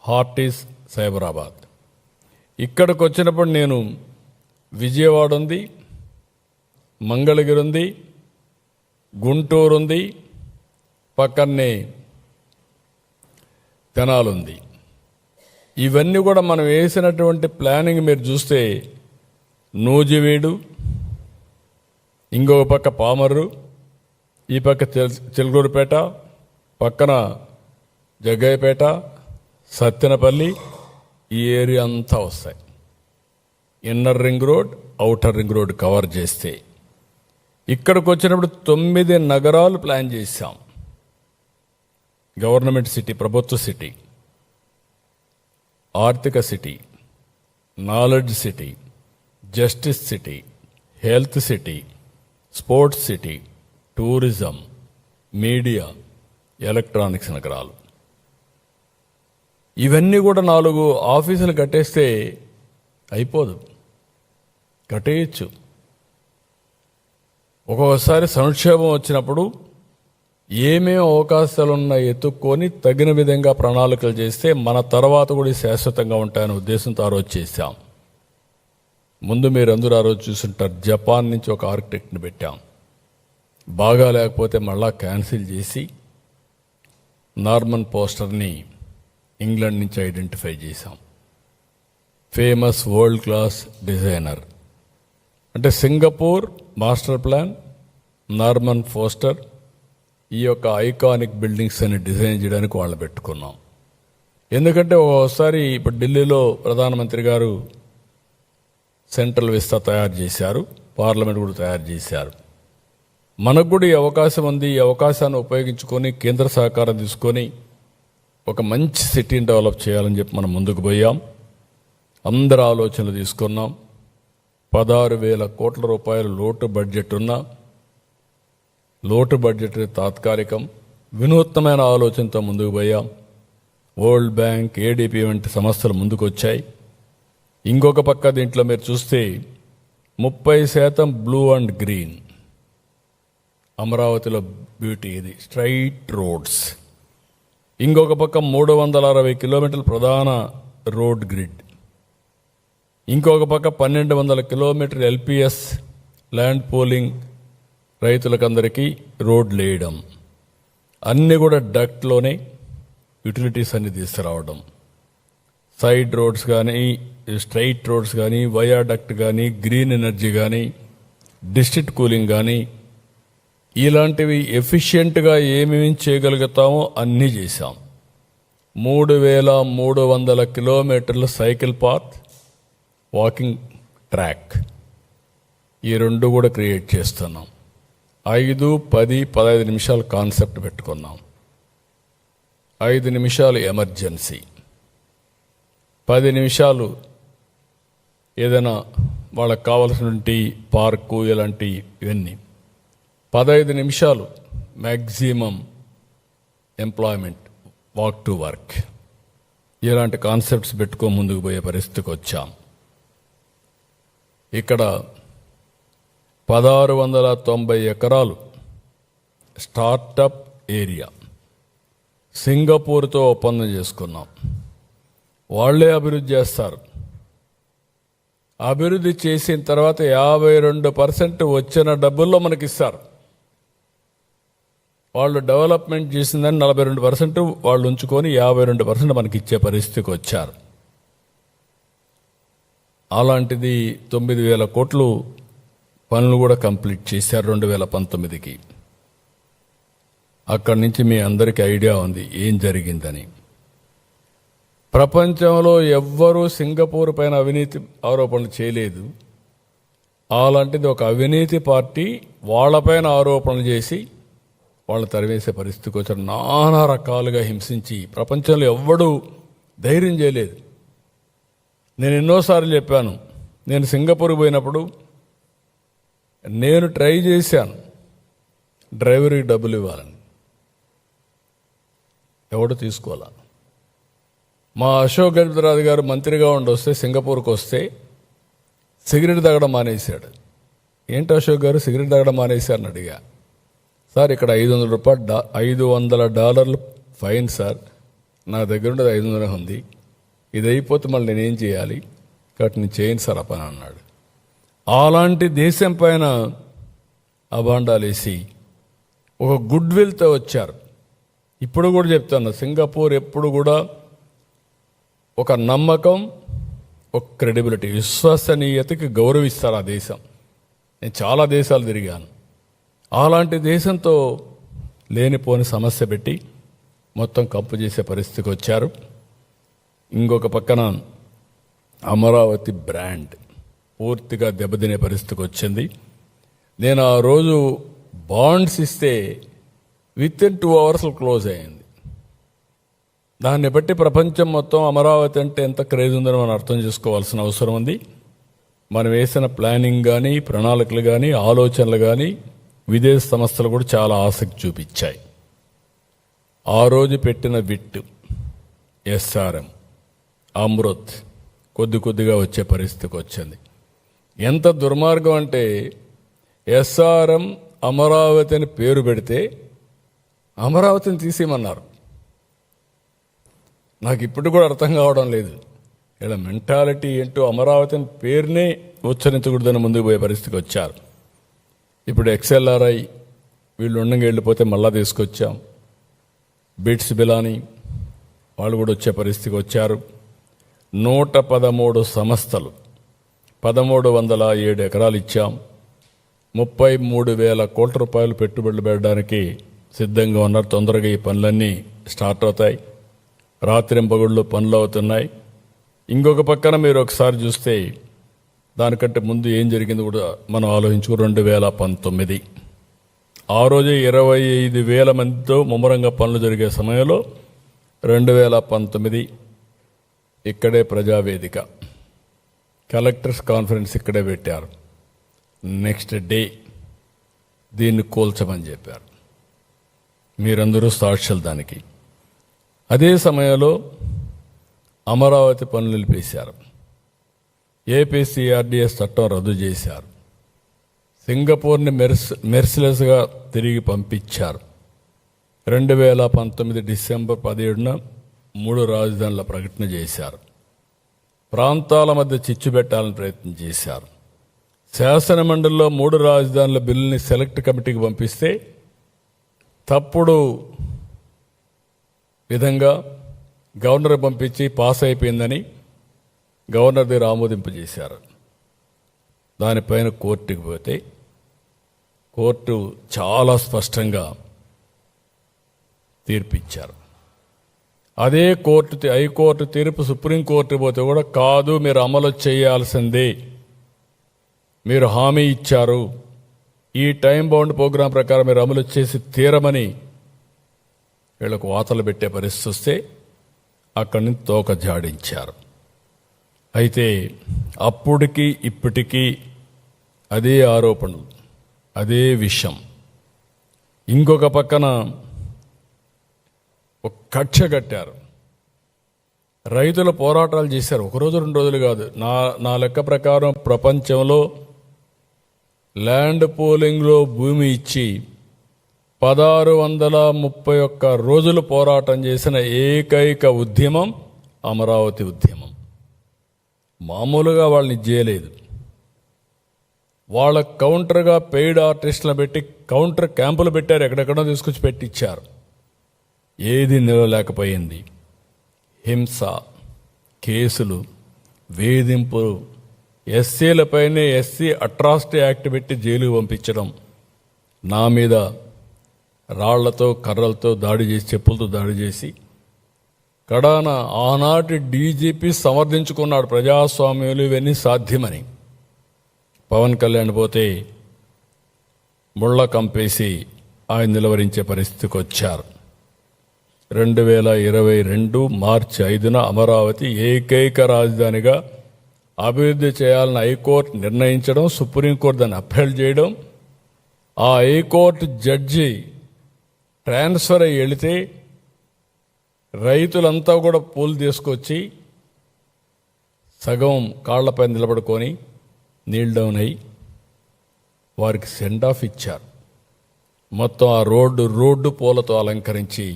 హార్ట్ ఈజ్ సైబరాబాద్. ఇక్కడికి వచ్చినప్పుడు నేను విజయవాడ ఉంది, మంగళగిరి ఉంది, గుంటూరు ఉంది, పక్కనే తెనాలి ఉంది. ఇవన్నీ కూడా మనం వేసినటువంటి ప్లానింగ్ మీరు చూస్తే నూజివీడు, ఇంకొక పక్క పామర్రు, ఈ పక్క చిలుకూరుపేట, పక్కన జగ్గయ్యపేట, సత్తెనపల్లి, ఈ ఏరియా అంతా వస్తాయి. Inner ring road, outer ring road cover చేస్తే ఇక్కడికి వచ్చినప్పుడు 9 నగరాలు ప్లాన్ చేశాం. గవర్నమెంట్ సిటీ, ప్రభుత్వ సిటీ, ఆర్థిక city, knowledge city, justice city, health city, sports city, tourism, media, electronics నగరాలు. ఇవన్నీ కూడా 4 ఆఫీసులు కట్టేస్తే అయిపోదు, కట్టేయచ్చు. ఒక్కొక్కసారి సంక్షేమం వచ్చినప్పుడు ఏమేమి అవకాశాలున్నా ఎత్తుక్కొని తగిన విధంగా ప్రణాళికలు చేస్తే మన తర్వాత కూడా శాశ్వతంగా ఉంటాయనే ఉద్దేశంతో ఆ రోజు చేశాం. ముందు మీరందరూ ఆ రోజు చూసుంటారు, జపాన్ నుంచి ఒక ఆర్కిటెక్ట్ని పెట్టాం. బాగా లేకపోతే మళ్ళా క్యాన్సిల్ చేసి నార్మన్ పోస్టర్ని ఇంగ్లాండ్ నుంచి ఐడెంటిఫై చేశాం. ఫేమస్ వరల్డ్ క్లాస్ డిజైనర్ అంటే Singapore master plan, Norman poster ఈ యొక్క ఐకానిక్ బిల్డింగ్స్ అని డిజైన్ చేయడానికి వాళ్ళు పెట్టుకున్నాం. ఎందుకంటే ఒకసారి ఇప్పుడు ఢిల్లీలో ప్రధానమంత్రి గారు సెంట్రల్ విస్తా తయారు చేశారు, పార్లమెంట్ కూడా తయారు చేశారు. మనకు కూడా ఈ అవకాశం ఉంది. ఈ అవకాశాన్ని ఉపయోగించుకొని కేంద్ర సహకారం తీసుకొని ఒక మంచి సిటీని డెవలప్ చేయాలని చెప్పి మనం ముందుకు పోయాం. అందరి ఆలోచనలు తీసుకున్నాం. 16,000 కోట్ల రూపాయలు లోటు బడ్జెట్ ఉన్న లోటు బడ్జెట్ తాత్కాలికం, వినూత్నమైన ఆలోచనతో ముందుకు పోయాం. వరల్డ్ బ్యాంక్, ఏడీపీ వంటి సంస్థలు ముందుకు వచ్చాయి. ఇంకొక పక్క దీంట్లో మీరు చూస్తే 30% బ్లూ అండ్ గ్రీన్, అమరావతిలో బ్యూటీ ఇది, స్ట్రైట్ రోడ్స్. ఇంకొక పక్క 360 కిలోమీటర్ల ప్రధాన రోడ్ గ్రిడ్. ఇంకొక పక్క 1200 కిలోమీటర్ ఎల్పిఎస్ ల్యాండ్ పూలింగ్, రైతులకందరికీ రోడ్లు వేయడం. అన్నీ కూడా డక్ట్లోనే యూటిలిటీస్ అన్ని తీసుకురావడం. సైడ్ రోడ్స్ కానీ, స్ట్రైట్ రోడ్స్ కానీ, వయాడక్ట్ కానీ, గ్రీన్ ఎనర్జీ కానీ, డిస్ట్రిక్ట్ కూలింగ్ కానీ, ఇలాంటివి ఎఫిషియెంట్గా ఏమేమి చేయగలుగుతామో అన్నీ చేశాం. 3,300 కిలోమీటర్ల సైకిల్ పాత్, వాకింగ్ ట్రాక్, ఈ రెండు కూడా క్రియేట్ చేస్తున్నాం. 5, 10, 15 నిమిషాలు కాన్సెప్ట్ పెట్టుకున్నాం. 5 నిమిషాలు ఎమర్జెన్సీ, 10 నిమిషాలు ఏదైనా వాళ్ళకి కావాల్సినటువంటి పార్కు ఇలాంటి ఇవన్నీ, 15 నిమిషాలు maximum employment, walk to work. ఇలాంటి కాన్సెప్ట్స్ పెట్టుకో ముందుకు పోయే పరిస్థితికి వచ్చాం. ఇక్కడ 1690 ఎకరాలు స్టార్టప్ ఏరియా సింగపూర్తో ఒప్పందం చేసుకున్నాం. వాళ్లే అభివృద్ధి చేస్తారు. అభివృద్ధి చేసిన తర్వాత 52% వచ్చిన డబ్బుల్లో మనకిస్తారు. వాళ్ళు డెవలప్మెంట్ చేసిందని 42% వాళ్ళు ఉంచుకొని 52% మనకి ఇచ్చే పరిస్థితికి వచ్చారు. అలాంటిది 9,000 కోట్లు పనులు కూడా కంప్లీట్ చేశారు 2019కి. అక్కడి నుంచి మీ అందరికీ ఐడియా ఉంది ఏం జరిగిందని. ప్రపంచంలో ఎవ్వరూ సింగపూర్ పైన అవినీతి ఆరోపణలు చేయలేదు. అలాంటిది ఒక అవినీతి పార్టీ వాళ్ళపైన ఆరోపణలు చేసి వాళ్ళు తరివేసే పరిస్థితికి వచ్చారు. నానా రకాలుగా హింసించి ప్రపంచంలో ఎవ్వడూ ధైర్యం చేయలేదు. నేను ఎన్నోసార్లు చెప్పాను, నేను సింగపూర్ పోయినప్పుడు నేను ట్రై చేశాను డ్రైవర్కి డబ్బులు ఇవ్వాలని, ఎవడు తీసుకోవాలా. మా అశోక్ గజపతిరాజు గారు మంత్రిగా ఉండొస్తే సింగపూర్కి వస్తే సిగరెట్ తాగడం మానేశాడు. ఏంటి అశోక్ గారు సిగరెట్ తాగడం మానేశారని అడిగా. సార్ ఇక్కడ $500 ఫైన్ సార్, నా దగ్గర ఉండేది 500 ఉంది, ఇది అయిపోతే మళ్ళీ నేనేం చేయాలి, కాబట్టి నేను చేయను సార్ అప్పని అన్నాడు. అలాంటి దేశం పైన అబాండాలేసి ఒక గుడ్ విల్తో వచ్చారు. ఇప్పుడు కూడా చెప్తాను, సింగపూర్ ఎప్పుడు కూడా ఒక నమ్మకం, ఒక క్రెడిబిలిటీ, విశ్వసనీయతకి గౌరవిస్తారు ఆ దేశం. నేను చాలా దేశాలు తిరిగాను. అలాంటి దేశంతో లేనిపోని సమస్య పెట్టి మొత్తం కంపు చేసే పరిస్థితికి వచ్చారు. ఇంకొక పక్కన అమరావతి బ్రాండ్ పూర్తిగా దెబ్బతినే పరిస్థితికి వచ్చింది. నేను ఆ రోజు బాండ్స్ ఇస్తే విత్ ఇన్ 2 hours క్లోజ్ అయింది. దాన్ని బట్టి ప్రపంచం మొత్తం అమరావతి అంటే ఎంత క్రేజ్ ఉందని మనం అర్థం చేసుకోవాల్సిన అవసరం ఉంది. మనం వేసిన ప్లానింగ్ కానీ, ప్రణాళికలు కానీ, ఆలోచనలు కానీ విదేశ సంస్థలు కూడా చాలా ఆసక్తి చూపించాయి. ఆ రోజు పెట్టిన విట్, ఎస్ఆర్ఎం, అమృత్ కొద్ది కొద్దిగా వచ్చే పరిస్థితికి వచ్చింది. ఎంత దుర్మార్గం అంటే ఎస్ఆర్ఎం అమరావతి అని పేరు పెడితే అమరావతిని తీసేయమన్నారు. నాకు ఇప్పుడు కూడా అర్థం కావడం లేదు. ఇలా మెంటాలిటీ ఏంటో, అమరావతి అని పేరునే ఉచ్చరించకూడదని ముందుకు పోయే పరిస్థితికి వచ్చారు. ఇప్పుడు XLRI వీళ్ళు ఉండగా వెళ్ళిపోతే మళ్ళా తీసుకొచ్చాం. బిట్స్ బిలాని వాళ్ళు కూడా వచ్చే పరిస్థితికి వచ్చారు. 113 సంస్థలు 1307 ఎకరాలు ఇచ్చాం. 33,000 కోట్ల రూపాయలు పెట్టుబడులు పెట్టడానికి సిద్ధంగా ఉన్నారు. తొందరగా ఈ పనులన్నీ స్టార్ట్ అవుతాయి. రాత్రింపగుళ్ళు పనులు అవుతున్నాయి. ఇంకొక పక్కన మీరు ఒకసారి చూస్తే దానికంటే ముందు ఏం జరిగింది కూడా మనం ఆలోచించుకో. 2019 ఆ రోజే 25,000 మందితో ముమ్మరంగా పనులు జరిగే సమయంలో 2019 ఇక్కడే ప్రజావేదిక కలెక్టర్స్ కాన్ఫరెన్స్ ఇక్కడే పెట్టారు. నెక్స్ట్ డే దీన్ని కూల్చమని చెప్పారు. మీరందరూ సాక్షులు దానికి. అదే సమయంలో అమరావతి పనులు నిలిపేశారు. ఏపీసీఆర్డీఎస్ చట్టం రద్దు చేశారు. సింగపూర్ని మెర్సిలెస్గా తిరిగి పంపించారు. 2019 డిసెంబర్ 17న 3 రాజధానుల ప్రకటన చేశారు. ప్రాంతాల మధ్య చిచ్చు పెట్టాలని ప్రయత్నం చేశారు. శాసనమండలిలో 3 రాజధానుల బిల్లుని సెలెక్ట్ కమిటీకి పంపిస్తే తప్పుడు విధంగా గవర్నర్ పంపించి పాస్ అయిపోయిందని గవర్నర్ దగ్గర ఆమోదింపజేశారు. దానిపైన కోర్టుకి పోతే కోర్టు చాలా స్పష్టంగా తీర్పిచ్చారు. అదే కోర్టు హైకోర్టు తీర్పు సుప్రీంకోర్టు పోతే కూడా కాదు, మీరు అమలు చేయాల్సిందే, మీరు హామీ ఇచ్చారు, ఈ టైం బౌండ్ ప్రోగ్రాం ప్రకారం మీరు అమలు చేసి తీరమని వీళ్ళకు వాతలు పెట్టే పరిస్థితి వస్తే అక్కడి నుంచి తోక జాడించారు. అయితే అప్పటికి ఇప్పటికీ అదే ఆరోపణలు, అదే విషయం. ఇంకొక పక్కన ఒక కక్ష కట్టారు. రైతుల పోరాటాలు చేశారు. 1 రోజు 2 రోజులు కాదు. నా లెక్క ప్రకారం ప్రపంచంలో ల్యాండ్ పూలింగ్లో భూమి ఇచ్చి 1631 రోజులు పోరాటం చేసిన ఏకైక ఉద్యమం అమరావతి ఉద్యమం. మామూలుగా వాళ్ళని చేయలేదు. వాళ్ళ కౌంటర్గా పెయిడ్ ఆర్టిస్టులను పెట్టి కౌంటర్ క్యాంపులు పెట్టారు. ఎక్కడెక్కడో తీసుకొచ్చి పెట్టించారు. ఏది నిలవలేకపోయింది. హింస, కేసులు, వేధింపులు, ఎస్సీలపైనే ఎస్సీ అట్రాసిటీ యాక్ట్ పెట్టి జైలుకు పంపించడం, నా మీద రాళ్లతో కర్రలతో దాడి చేసి, చెప్పులతో దాడి చేసి, కడాన ఆనాటి డీజీపీ సమర్థించుకున్నాడు ప్రజాస్వామ్యాలు ఇవన్నీ సాధ్యమని. పవన్ కళ్యాణ్ పోతే ముళ్ళ కంపేసి ఆయన నిలవరించే పరిస్థితికి వచ్చారు. 2022 మార్చి 5న అమరావతి ఏకైక రాజధానిగా అభివృద్ధి చేయాలని హైకోర్టు నిర్ణయించడం, సుప్రీంకోర్టు దాన్ని అప్పీల్ చేయడం, ఆ హైకోర్టు జడ్జి ట్రాన్స్ఫర్ అయ్యి వెళితే రైతులంతా కూడా పూలు తీసుకొచ్చి సగం కాళ్లపై నిలబడుకొని నీల్ డౌన్ అయ్యి వారికి సెండ్ ఆఫ్ ఇచ్చారు. మొత్తం ఆ రోడ్డు పూలతో అలంకరించి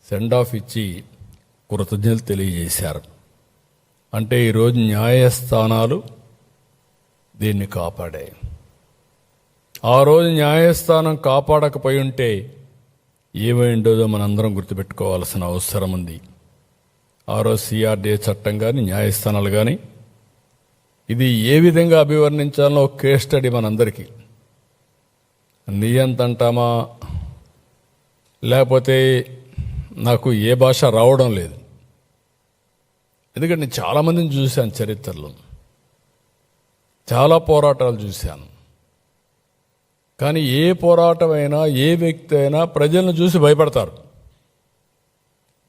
సెండ్ ఆఫ్ ఇచ్చి కృతజ్ఞతలు తెలియజేశారు. అంటే ఈరోజు న్యాయస్థానాలు దీన్ని కాపాడాయి. ఆ రోజు న్యాయస్థానం కాపాడకపోయి ఉంటే ఏమైండోదో మనందరం గుర్తుపెట్టుకోవాల్సిన అవసరం ఉంది. ఆ రోజు సిఆర్డీఏ చట్టం కానీ న్యాయస్థానాలు కానీ ఇది ఏ విధంగా అభివర్ణించాలో కేస్ స్టడీ మనందరికీ. నియంత అంటామా, లేకపోతే నాకు ఏ భాష రావడం లేదు. ఎందుకంటే నేను చాలామందిని చూశాను, చరిత్రలో చాలా పోరాటాలు చూశాను. కానీ ఏ పోరాటమైనా, ఏ వ్యక్తి అయినా ప్రజలను చూసి భయపడతారు.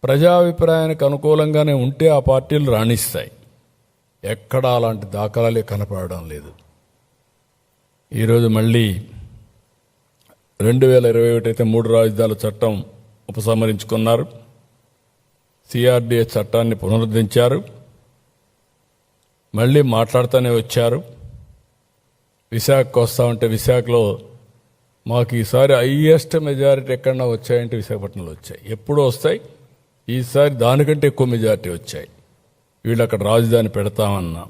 ప్రజాభిప్రాయానికి అనుకూలంగానే ఉంటే ఆ పార్టీలు రాణిస్తాయి. ఎక్కడా అలాంటి దాఖలాలే కనపడడం లేదు. ఈరోజు మళ్ళీ 2021 అయితే 3 రాజధానుల చట్టం ఉపసంహరించుకున్నారు. సిఆర్డీఏ చట్టాన్ని పునరుద్ధరించారు. మళ్ళీ మాట్లాడుతూనే వచ్చారు. విశాఖకు వస్తా ఉంటే విశాఖలో మాకు ఈసారి హైయెస్ట్ మెజారిటీ ఎక్కడన్నా వచ్చాయంటే విశాఖపట్నంలో వచ్చాయి. ఎప్పుడూ వస్తాయి, ఈసారి దానికంటే ఎక్కువ మెజారిటీ వచ్చాయి. వీళ్ళు అక్కడ రాజధాని పెడతామన్నా.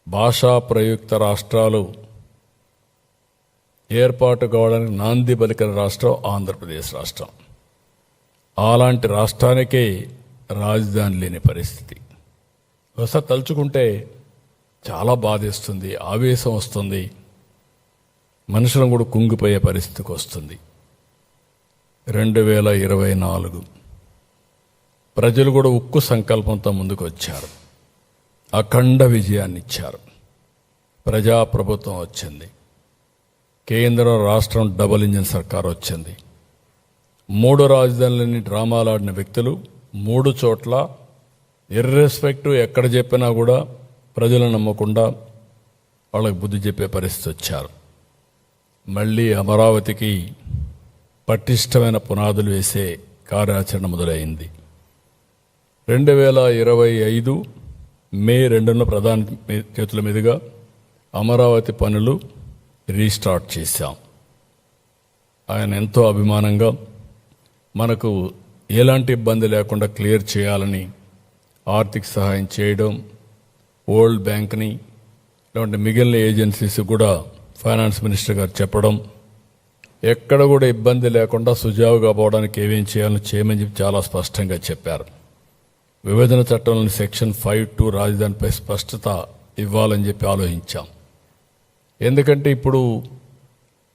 భాషా ప్రయుక్త రాష్ట్రాలు ఏర్పాటు కావడానికి నాంది పలికిన రాష్ట్రం ఆంధ్రప్రదేశ్ రాష్ట్రం. అలాంటి రాష్ట్రానికే రాజధాని లేని పరిస్థితి. ఒకసారి తలుచుకుంటే చాలా బాధేస్తుంది, ఆవేశం వస్తుంది, మనుషులను కూడా కుంగిపోయే పరిస్థితికి వస్తుంది. 2024 ప్రజలు కూడా ఉక్కు సంకల్పంతో ముందుకు వచ్చారు, అఖండ విజయాన్ని ఇచ్చారు. ప్రజాప్రభుత్వం వచ్చింది, కేంద్రం రాష్ట్రం డబుల్ ఇంజిన్ సర్కార్ వచ్చింది. 3 రాజధానులని డ్రామాలాడిన వ్యక్తులు 3 చోట్ల ఇర్రెస్పెక్టివ్ ఎక్కడ చెప్పినా కూడా ప్రజలను నమ్మకుండా వాళ్ళకి బుద్ధి చెప్పే పరిస్థితి వచ్చారు. మళ్ళీ అమరావతికి పటిష్టమైన పునాదులు వేసే కార్యాచరణ మొదలైంది. 2025 మే 2న ప్రధాని చేతుల మీదుగా అమరావతి పనులు రీస్టార్ట్ చేశాం. ఆయన ఎంతో అభిమానంగా మనకు ఎలాంటి ఇబ్బంది లేకుండా క్లియర్ చేయాలని ఆర్థిక సహాయం చేయడం, వరల్డ్ బ్యాంక్ని లేదంటే మిగిలిన ఏజెన్సీస్ కూడా ఫైనాన్స్ మినిస్టర్ గారు చెప్పడం, ఎక్కడ కూడా ఇబ్బంది లేకుండా సుజావుగా పోవడానికి ఏమేం చేయాలని చేయమని చెప్పి చాలా స్పష్టంగా చెప్పారు. విభజన చట్టంలోని సెక్షన్ 5(2) రాజధానిపై స్పష్టత ఇవ్వాలని చెప్పి ఆలోచించాం. ఎందుకంటే ఇప్పుడు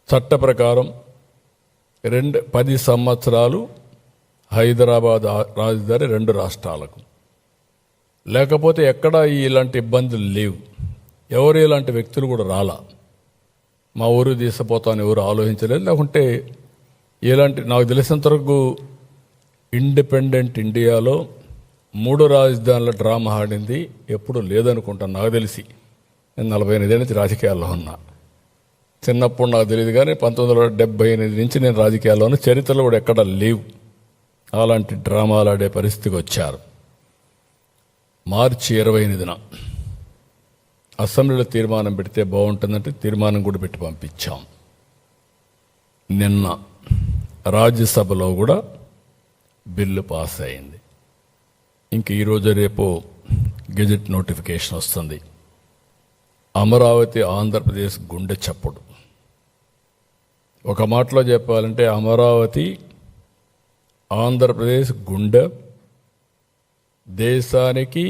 చట్ట ప్రకారం 10 సంవత్సరాలు హైదరాబాద్ రాజధాని 2 రాష్ట్రాలకు, లేకపోతే ఎక్కడా ఇలాంటి ఇబ్బందులు లేవు. ఎవరు ఇలాంటి వ్యక్తులు కూడా రాలా. మా ఊరు తీసిపోతాను ఎవరు ఆలోచించలేదు. లేకుంటే ఇలాంటి నాకు తెలిసినంత వరకు ఇండిపెండెంట్ ఇండియాలో 3 రాజధానుల డ్రామా ఆడింది ఎప్పుడు లేదనుకుంటాను. నాకు తెలిసి నేను 48 ఏళ్ళ నుంచి రాజకీయాల్లో ఉన్నా. చిన్నప్పుడు నాకు తెలియదు, కానీ 1978 నుంచి నేను రాజకీయాల్లో ఉన్న, చరిత్రలో కూడా ఎక్కడ లేవు. అలాంటి డ్రామాలు ఆడే పరిస్థితికి వచ్చారు. మార్చి 28న అసెంబ్లీలో తీర్మానం పెడితే బాగుంటుందంటే తీర్మానం కూడా పెట్టి పంపించాం. నిన్న రాజ్యసభలో కూడా బిల్లు పాస్ అయింది. ఇంక ఈరోజు రేపు గెజెట్ నోటిఫికేషన్ వస్తుంది. అమరావతి ఆంధ్రప్రదేశ్ గుండె చప్పుడు. ఒక మాటలో చెప్పాలంటే అమరావతి ఆంధ్రప్రదేశ్ గుండె, దేశానికి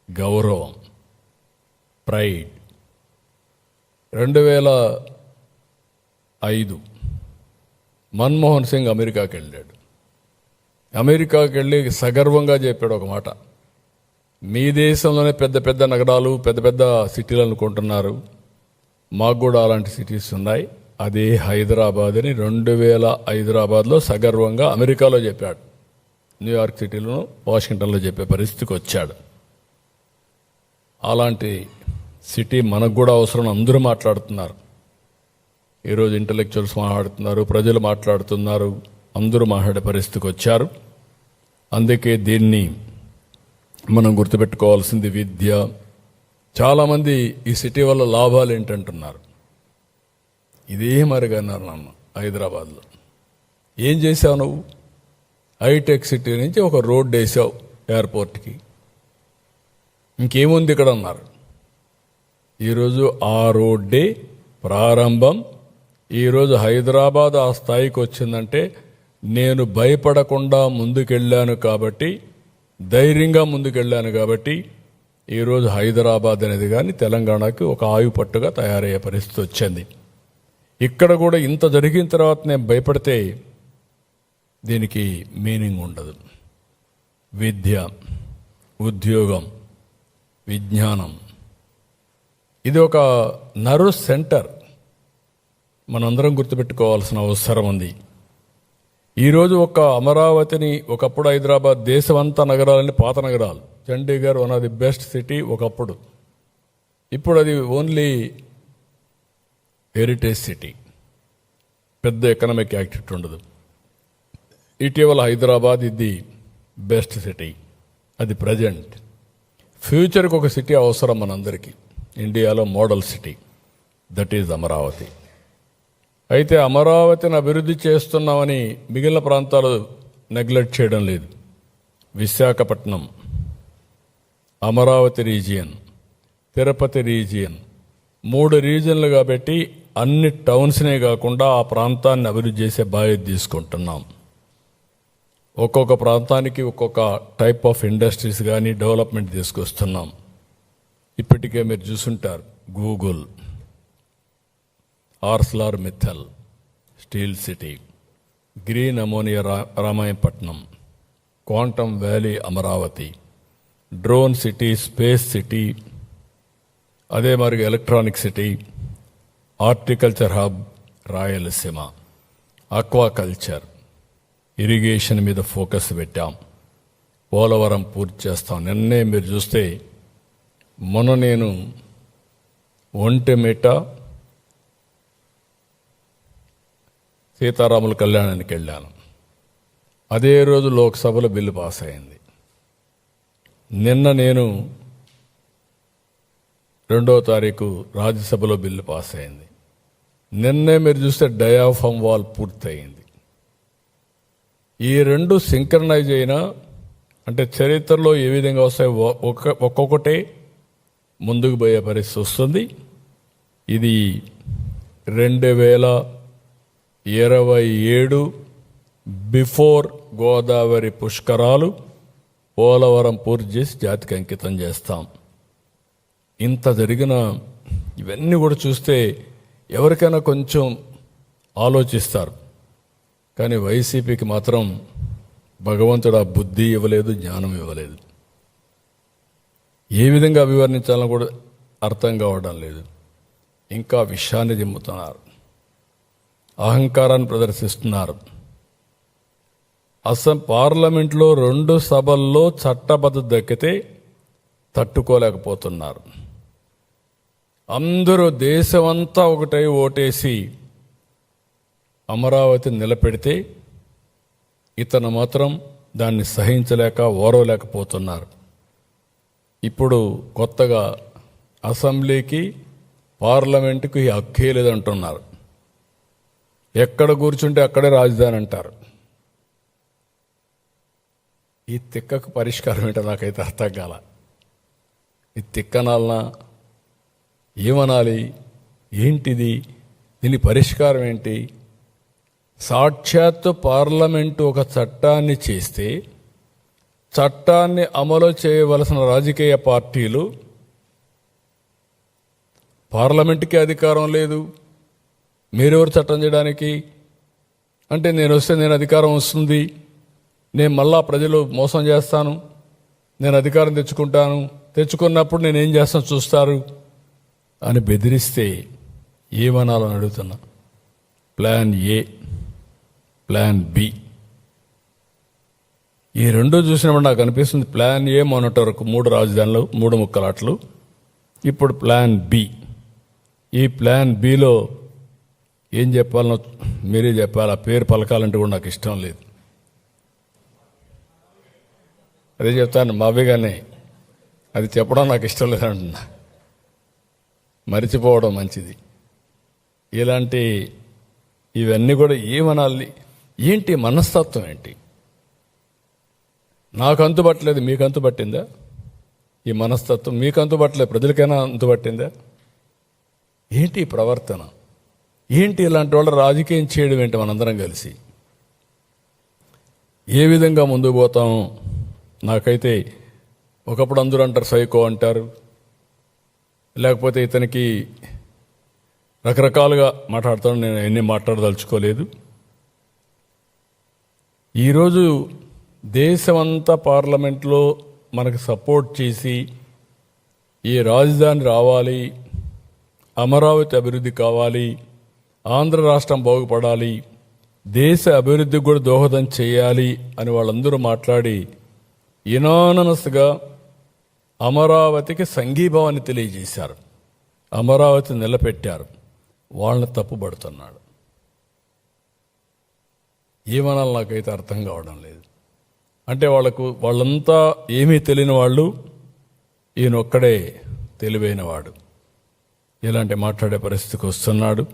గౌరవం, ప్రైడ్. 2005 మన్మోహన్ సింగ్ అమెరికాకి వెళ్ళాడు. అమెరికాకి వెళ్ళి సగర్వంగా చెప్పాడు ఒక మాట, మీ దేశంలోనే పెద్ద పెద్ద నగరాలు పెద్ద పెద్ద సిటీలు అనుకుంటున్నారు, మాకు కూడా అలాంటి సిటీస్ ఉన్నాయి, అదే హైదరాబాద్ అని 2000 హైదరాబాద్లో సగర్వంగా అమెరికాలో చెప్పాడు. న్యూయార్క్ సిటీలోనూ వాషింగ్టన్లో చెప్పే పరిస్థితికి వచ్చాడు. అలాంటి సిటీ మనకు కూడా అవసరం. అందరూ మాట్లాడుతున్నారు ఈరోజు, ఇంటలెక్చువల్స్ మాట్లాడుతున్నారు, ప్రజలు మాట్లాడుతున్నారు, అందరూ మాట్లాడే పరిస్థితికి వచ్చారు. అందుకే దీన్ని మనం గుర్తుపెట్టుకోవాల్సింది విద్య. చాలామంది ఈ సిటీ వల్ల లాభాలు ఏంటంటున్నారు. ఇదే మరిగా అన్నారు నన్ను హైదరాబాద్లో, ఏం చేశావు నువ్వు? హైటెక్ సిటీ నుంచి ఒక రోడ్డు వేసావు ఎయిర్పోర్ట్కి, ఇంకేముంది ఇక్కడ అన్నారు. ఈరోజు ఆ రోడ్డే ప్రారంభం. ఈరోజు హైదరాబాద్ ఆ స్థాయికి వచ్చిందంటే నేను భయపడకుండా ముందుకెళ్ళాను కాబట్టి, ధైర్యంగా ముందుకెళ్ళాను కాబట్టి ఈరోజు హైదరాబాద్ అనేది కానీ తెలంగాణకి ఒక ఆయుపట్టుగా తయారయ్యే పరిస్థితి వచ్చింది. ఇక్కడ కూడా ఇంత జరిగిన తర్వాత నేను భయపడితే దీనికి మీనింగ్ ఉండదు. విద్య, ఉద్యోగం, విజ్ఞానం, ఇది ఒక నర్వ్ సెంటర్. మనందరం గుర్తుపెట్టుకోవాల్సిన అవసరం ఉంది. ఈరోజు ఒక అమరావతిని, ఒకప్పుడు హైదరాబాద్ దేశమంతా నగరాలని పాత నగరాలు, Chandigarh one of the best city ఒకప్పుడు, ఇప్పుడు అది ఓన్లీ హెరిటేజ్ సిటీ, పెద్ద ఎకనామిక్ యాక్టివిటీ ఉండదు. ఇటీవల హైదరాబాద్ ఇది బెస్ట్ సిటీ, అది ప్రజెంట్. ఫ్యూచర్కి ఒక సిటీ అవసరం మనందరికీ, ఇండియాలో model city, that is Amaravati. అయితే అమరావతిని అభివృద్ధి చేస్తున్నామని మిగిలిన ప్రాంతాలు నెగ్లెక్ట్ చేయడం లేదు. విశాఖపట్నం, అమరావతి రీజియన్, తిరుపతి రీజియన్, 3 రీజియన్లుగా పెట్టి అన్ని టౌన్స్నే కాకుండా ఆ ప్రాంతాన్ని అభివృద్ధి చేసే బాధ్యత తీసుకుంటున్నాం. ఒక్కొక్క ప్రాంతానికి ఒక్కొక్క టైప్ ఆఫ్ ఇండస్ట్రీస్ కానీ డెవలప్మెంట్ తీసుకొస్తున్నాం. ఇప్పటికే మీరు చూసుంటారు, Google, Arcelor Mittal, steel city, green ammonia Ramayapatnam, quantum valley Amaravati, drone city, space city, అదే మరి electronic city, horticulture hub Rayalaseema, aquaculture, irrigation మీద ఫోకస్ పెట్టాం. పోలవరం పూర్తి చేస్తాం. నిన్నే మీరు చూస్తే మొన్న నేను ఒంటెమిట సీతారాముల కళ్యాణానికి వెళ్ళాను. అదే రోజు లోక్సభలో బిల్లు పాస్ అయింది. నిన్న నేను 2వ తారీఖు రాజ్యసభలో బిల్లు పాస్ అయింది. నిన్నే మీరు చూస్తే డయాఫామ్ వాల్ పూర్తయింది. ఈ రెండు సింక్రనైజ్ అయినా అంటే చరిత్రలో ఏ విధంగా వస్తాయి ఒక్కొక్కటే ముందుకు పోయే పరిస్థితి వస్తుంది. ఇది 2027 బిఫోర్ గోదావరి పుష్కరాలు పోలవరం పూర్తి చేసి జాతికి అంకితం చేస్తాం. ఇంత జరిగిన ఇవన్నీ కూడా చూస్తే ఎవరికైనా కొంచెం ఆలోచిస్తారు. కానీ వైసీపీకి మాత్రం భగవంతుడు ఆ బుద్ధి ఇవ్వలేదు, జ్ఞానం ఇవ్వలేదు. ఏ విధంగా అభివర్ణించాలని కూడా అర్థం కావడం లేదు. ఇంకా విషయాన్ని జిమ్ముతున్నారు, అహంకారాన్ని ప్రదర్శిస్తున్నారు. పార్లమెంట్లో 2 సభల్లో చట్టబద్ధత దక్కితే తట్టుకోలేకపోతున్నారు. అందరూ దేశమంతా ఒకటై ఓటేసి అమరావతిని నిలబెడితే ఇతను మాత్రం దాన్ని సహించలేక ఓరవలేకపోతున్నారు. ఇప్పుడు కొత్తగా అసెంబ్లీకి పార్లమెంటుకు ఈ హక్కే లేదంటున్నారు. ఎక్కడ కూర్చుంటే అక్కడే రాజధాని అంటారు. ఈ తిక్కకు పరిష్కారం ఏంటో నాకైతే అర్థం కాల. ఈ తిక్కనాలనా ఏమనాలి? ఏంటిది? దీని పరిష్కారం ఏంటి? సాక్షాత్తు పార్లమెంటు ఒక చట్టాన్ని చేస్తే చట్టాన్ని అమలు చేయవలసిన రాజకీయ పార్టీలు పార్లమెంటుకి అధికారం లేదు, మీరెవరు చట్టం చేయడానికి అంటే నేను వస్తే నేను అధికారం వస్తుంది, నేను మళ్ళా ప్రజలు మోసం చేస్తాను, నేను అధికారం తెచ్చుకుంటాను, తెచ్చుకున్నప్పుడు నేనేం చేస్తాను చూస్తారు అని బెదిరిస్తే ఏమనాలని అడుగుతున్నా. ప్లాన్ ఏ, ప్లాన్ బి, ఈ రెండు చూసినప్పుడు నాకు అనిపిస్తుంది ప్లాన్ ఏ మొన్నటి వరకు 3 రాజధానులు 3 ముక్కలాట్లు, ఇప్పుడు ప్లాన్ బి. ఈ ప్లాన్ బిలో ఏం చెప్పాలనో మీరే చెప్పాలి. ఆ పేరు పలకాలంటే కూడా నాకు ఇష్టం లేదు. అదే చెప్తాను మావేగానే, అది చెప్పడం నాకు ఇష్టం లేదంటున్నా. మరిచిపోవడం మంచిది. ఇలాంటి ఇవన్నీ కూడా ఏమనాలి? ఏంటి మనస్తత్వం ఏంటి? నాకు అంతుపట్టలేదు, మీకు అంతుపట్టిందా? ఈ మనస్తత్వం మీకు అంతుపట్టలేదు, ప్రజలకైనా అంతుపట్టిందా? ఏంటి ప్రవర్తన? ఏంటి ఇలాంటి వాళ్ళు రాజకీయం చేయడం ఏంటి? మనందరం కలిసి ఏ విధంగా ముందుకు పోతాం? నాకైతే ఒకప్పుడు అందరూ అంటారు సైకో అంటారు, లేకపోతే ఇతనికి రకరకాలుగా మాట్లాడతాను. నేను ఎన్ని మాట్లాడదలుచుకోలేదు. ఈరోజు దేశమంతా పార్లమెంట్లో మనకు సపోర్ట్ చేసి ఈ రాజధాని రావాలి, అమరావతి అభివృద్ధి కావాలి, ఆంధ్ర రాష్ట్రం బాగుపడాలి, దేశ అభివృద్ధికి కూడా దోహదం చేయాలి అని వాళ్ళందరూ మాట్లాడి యునానమస్గా అమరావతికి సంఘీభావాన్ని తెలియజేశారు, అమరావతి నిలబెట్టారు. వాళ్ళని తప్పుపడుతున్నాడు. ఏమనాలి నాకైతే అర్థం కావడం లేదు. అంటే వాళ్ళంతా ఏమీ తెలియని వాళ్ళు, ఈయనొక్కడే తెలివైనవాడు. ఇలాంటి మాట్లాడే పరిస్థితికి వస్తున్నాడు.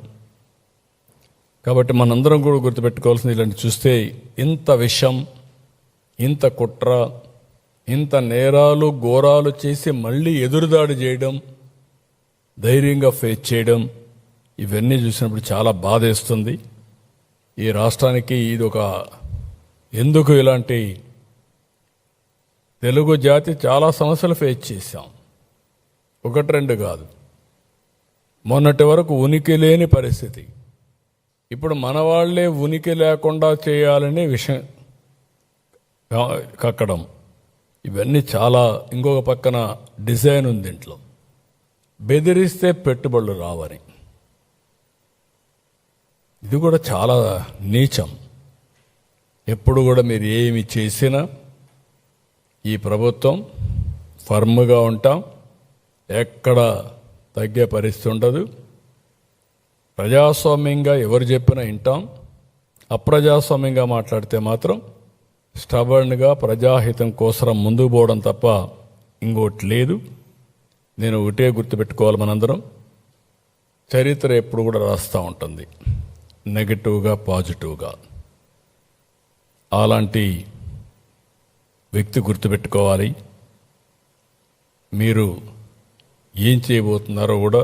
కాబట్టి మనందరం కూడా గుర్తుపెట్టుకోవాల్సింది, ఇలాంటి చూస్తే ఇంత విషం, ఇంత కుట్ర, ఇంత నేరాలు ఘోరాలు చేసి మళ్ళీ ఎదురుదాడి చేయడం, ధైర్యంగా ఫేస్ చేయడం, ఇవన్నీ చూసినప్పుడు చాలా బాధేస్తుంది. ఈ రాష్ట్రానికి ఇది ఒక ఎందుకు ఇలాంటి తెలుగు జాతి చాలా సమస్యలు ఫేస్ చేశాం, ఒకటి రెండు కాదు. మొన్నటి వరకు ఉనికి లేని పరిస్థితి, ఇప్పుడు మన వాళ్లే ఉనికి లేకుండా చేయాలనే విషయం కక్కడం, ఇవన్నీ చాలా. ఇంకొక పక్కన డిజైన్ ఉంది దీంట్లో, బెదిరిస్తే పెట్టుబడులు రావని. ఇది కూడా చాలా నీచం. ఎప్పుడు కూడా మీరు ఏమి చేసినా ఈ ప్రభుత్వం ఫర్మ్గా ఉంటాం, ఎక్కడ తగ్గే పరిస్థితి ఉండదు. ప్రజాస్వామ్యంగా ఎవరు చెప్పినా వింటాం, అప్రజాస్వామ్యంగా మాట్లాడితే మాత్రం స్టబర్న్గా ప్రజాహితం కోసం ముందుకు పోవడం తప్ప ఇంకోటి లేదు. నేను ఒకటే గుర్తుపెట్టుకోవాలి, మనందరం చరిత్ర ఎప్పుడు కూడా రాస్తూ ఉంటుంది, నెగటివ్గా పాజిటివ్గా. అలాంటి వ్యక్తి గుర్తుపెట్టుకోవాలి. మీరు ఏం చేయబోతున్నారో కూడా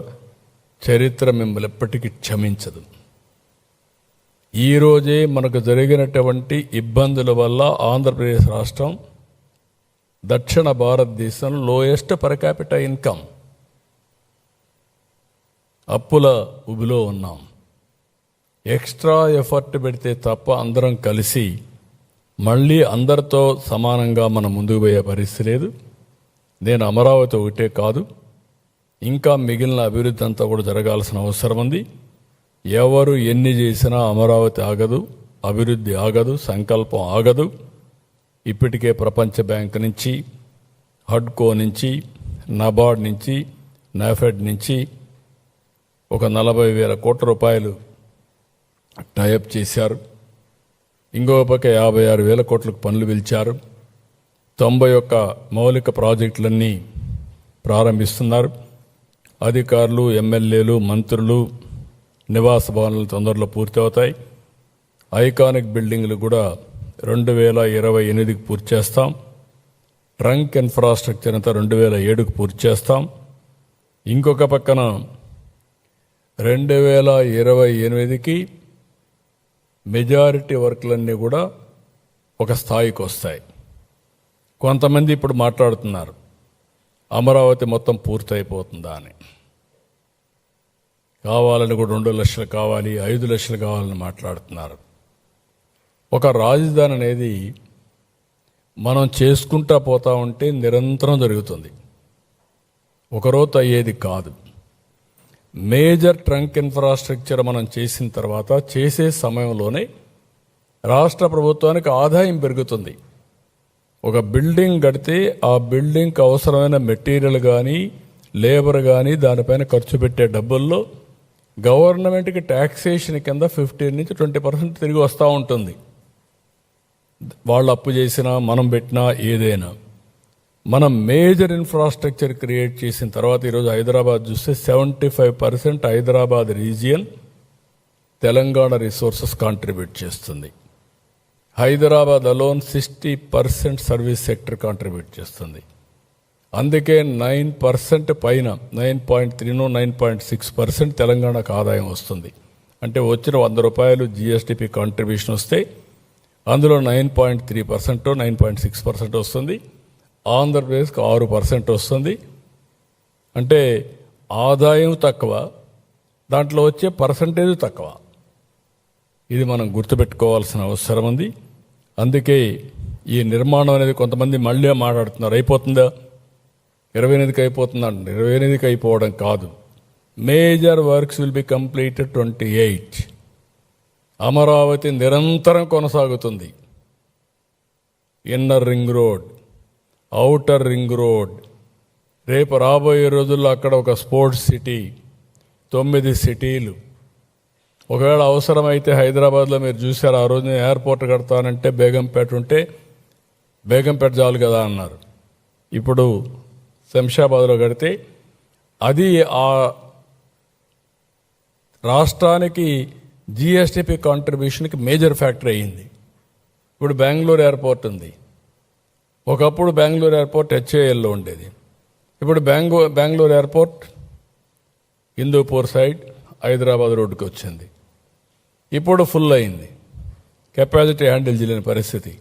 చరిత్ర మిమ్మల్ని ఎప్పటికీ క్షమించదు. ఈరోజే మనకు జరిగినటువంటి ఇబ్బందుల వల్ల ఆంధ్రప్రదేశ్ రాష్ట్రం దక్షిణ భారతదేశంలో లోయెస్ట్ పర్ క్యాపిటల్ ఇన్కమ్, అప్పుల ఉబిలో ఉన్నాం. ఎక్స్ట్రా ఎఫర్ట్ పెడితే తప్ప అందరం కలిసి మళ్ళీ అందరితో సమానంగా మనం ముందుకు పోయే పరిస్థితి లేదు. నేను అమరావతి ఒకటే కాదు, ఇంకా మిగిలిన అభివృద్ధి అంతా కూడా జరగాల్సిన అవసరం ఉంది. ఎవరు ఎన్ని చేసినా అమరావతి ఆగదు, అభివృద్ధి ఆగదు, సంకల్పం ఆగదు. ఇప్పటికే ప్రపంచ బ్యాంక్ నుంచి, హడ్కో నుంచి, నబార్డ్ నుంచి, నాఫెడ్ నుంచి ఒక 40,000 కోట్ల రూపాయలు టైఅప్ చేశారు. ఇంకో పక్క 56,000 కోట్లకు పనులు పిలిచారు. 91 మౌలిక ప్రాజెక్టులన్నీ ప్రారంభిస్తున్నారు. అధికారులు, ఎమ్మెల్యేలు, మంత్రులు నివాస భవనాలు తొందరలో పూర్తి అవుతాయి. ఐకానిక్ బిల్డింగ్లు కూడా 2028కి పూర్తి చేస్తాం. ట్రంక్ ఇన్ఫ్రాస్ట్రక్చర్ అంతా 2007కు పూర్తి చేస్తాం. ఇంకొక పక్కన 2028కి మెజారిటీ వర్క్లన్నీ కూడా ఒక స్థాయికి వస్తాయి. కొంతమంది ఇప్పుడు మాట్లాడుతున్నారు అమరావతి మొత్తం పూర్తయిపోతుందా అని. కావాలని కూడా 2 లక్షలు కావాలి, 5 లక్షలు కావాలని మాట్లాడుతున్నారు. ఒక రాజధాని అనేది మనం చేసుకుంటా పోతా ఉంటే నిరంతరం జరుగుతుంది, ఒకరోజు అయ్యేది కాదు. మేజర్ ట్రంక్ ఇన్ఫ్రాస్ట్రక్చర్ మనం చేసిన తర్వాత చేసే సమయంలోనే రాష్ట్ర ప్రభుత్వానికి ఆదాయం పెరుగుతుంది. ఒక బిల్డింగ్ కడితే ఆ బిల్డింగ్కి అవసరమైన మెటీరియల్ కానీ, లేబర్ కానీ, దానిపైన ఖర్చు పెట్టే డబ్బుల్లో గవర్నమెంట్కి ట్యాక్సేషన్ కింద 15 నుంచి 20% తిరిగి వస్తూ ఉంటుంది. వాళ్ళు అప్పు చేసినా, మనం పెట్టినా, ఏదైనా. మనం మేజర్ ఇన్ఫ్రాస్ట్రక్చర్ క్రియేట్ చేసిన తర్వాత ఈరోజు హైదరాబాద్ చూస్తే 75% Hyderabad region Telangana resources contribute చేస్తుంది. Hyderabad alone 60% service sector contribute చేస్తుంది. అందుకే 9% పైన 9.3 9.6% తెలంగాణకు ఆదాయం వస్తుంది. అంటే వచ్చిన 100 రూపాయలు జిఎస్టిపి కాంట్రిబ్యూషన్ వస్తే అందులో 9.3% 9.6% వస్తుంది. ఆంధ్రప్రదేశ్కి 6% వస్తుంది. అంటే ఆదాయం తక్కువ, దాంట్లో వచ్చే పర్సంటేజ్ తక్కువ. ఇది మనం గుర్తుపెట్టుకోవాల్సిన అవసరం ఉంది. అందుకే ఈ నిర్మాణం అనేది కొంతమంది మళ్ళీ మాట్లాడుతున్నారు, అయిపోతుందా 28కి అయిపోతుందా? 28కి అయిపోవడం కాదు, major works will be completed 28. Amaravati నిరంతరం కొనసాగుతుంది. Inner ring road, outer ring road, రేపు రాబోయే రోజుల్లో అక్కడ ఒక స్పోర్ట్స్ సిటీ, 9 సిటీలు. ఒకవేళ అవసరమైతే హైదరాబాద్లో మీరు చూశారు, ఆ రోజు ఎయిర్పోర్ట్ కడతానంటే బేగంపేట ఉంటే బేగంపేట చాలు కదా అన్నారు. ఇప్పుడు శంషాబాద్లో కడితే అది ఆ రాష్ట్రానికి జిఎస్టిపి కాంట్రిబ్యూషన్కి మేజర్ ఫ్యాక్టర్ అయ్యింది. ఇప్పుడు బెంగళూరు ఎయిర్పోర్ట్ ఉంది. ఒకప్పుడు బెంగళూరు ఎయిర్పోర్ట్ హెచ్ఏఎల్లో ఉండేది. ఇప్పుడు బెంగళూరు ఎయిర్పోర్ట్ హిందూపూర్ సైడ్ హైదరాబాద్ రోడ్డుకి వచ్చింది. ఇప్పుడు ఫుల్ అయింది. కెపాసిటీ హ్యాండిల్ చేయలేని పరిస్థితి.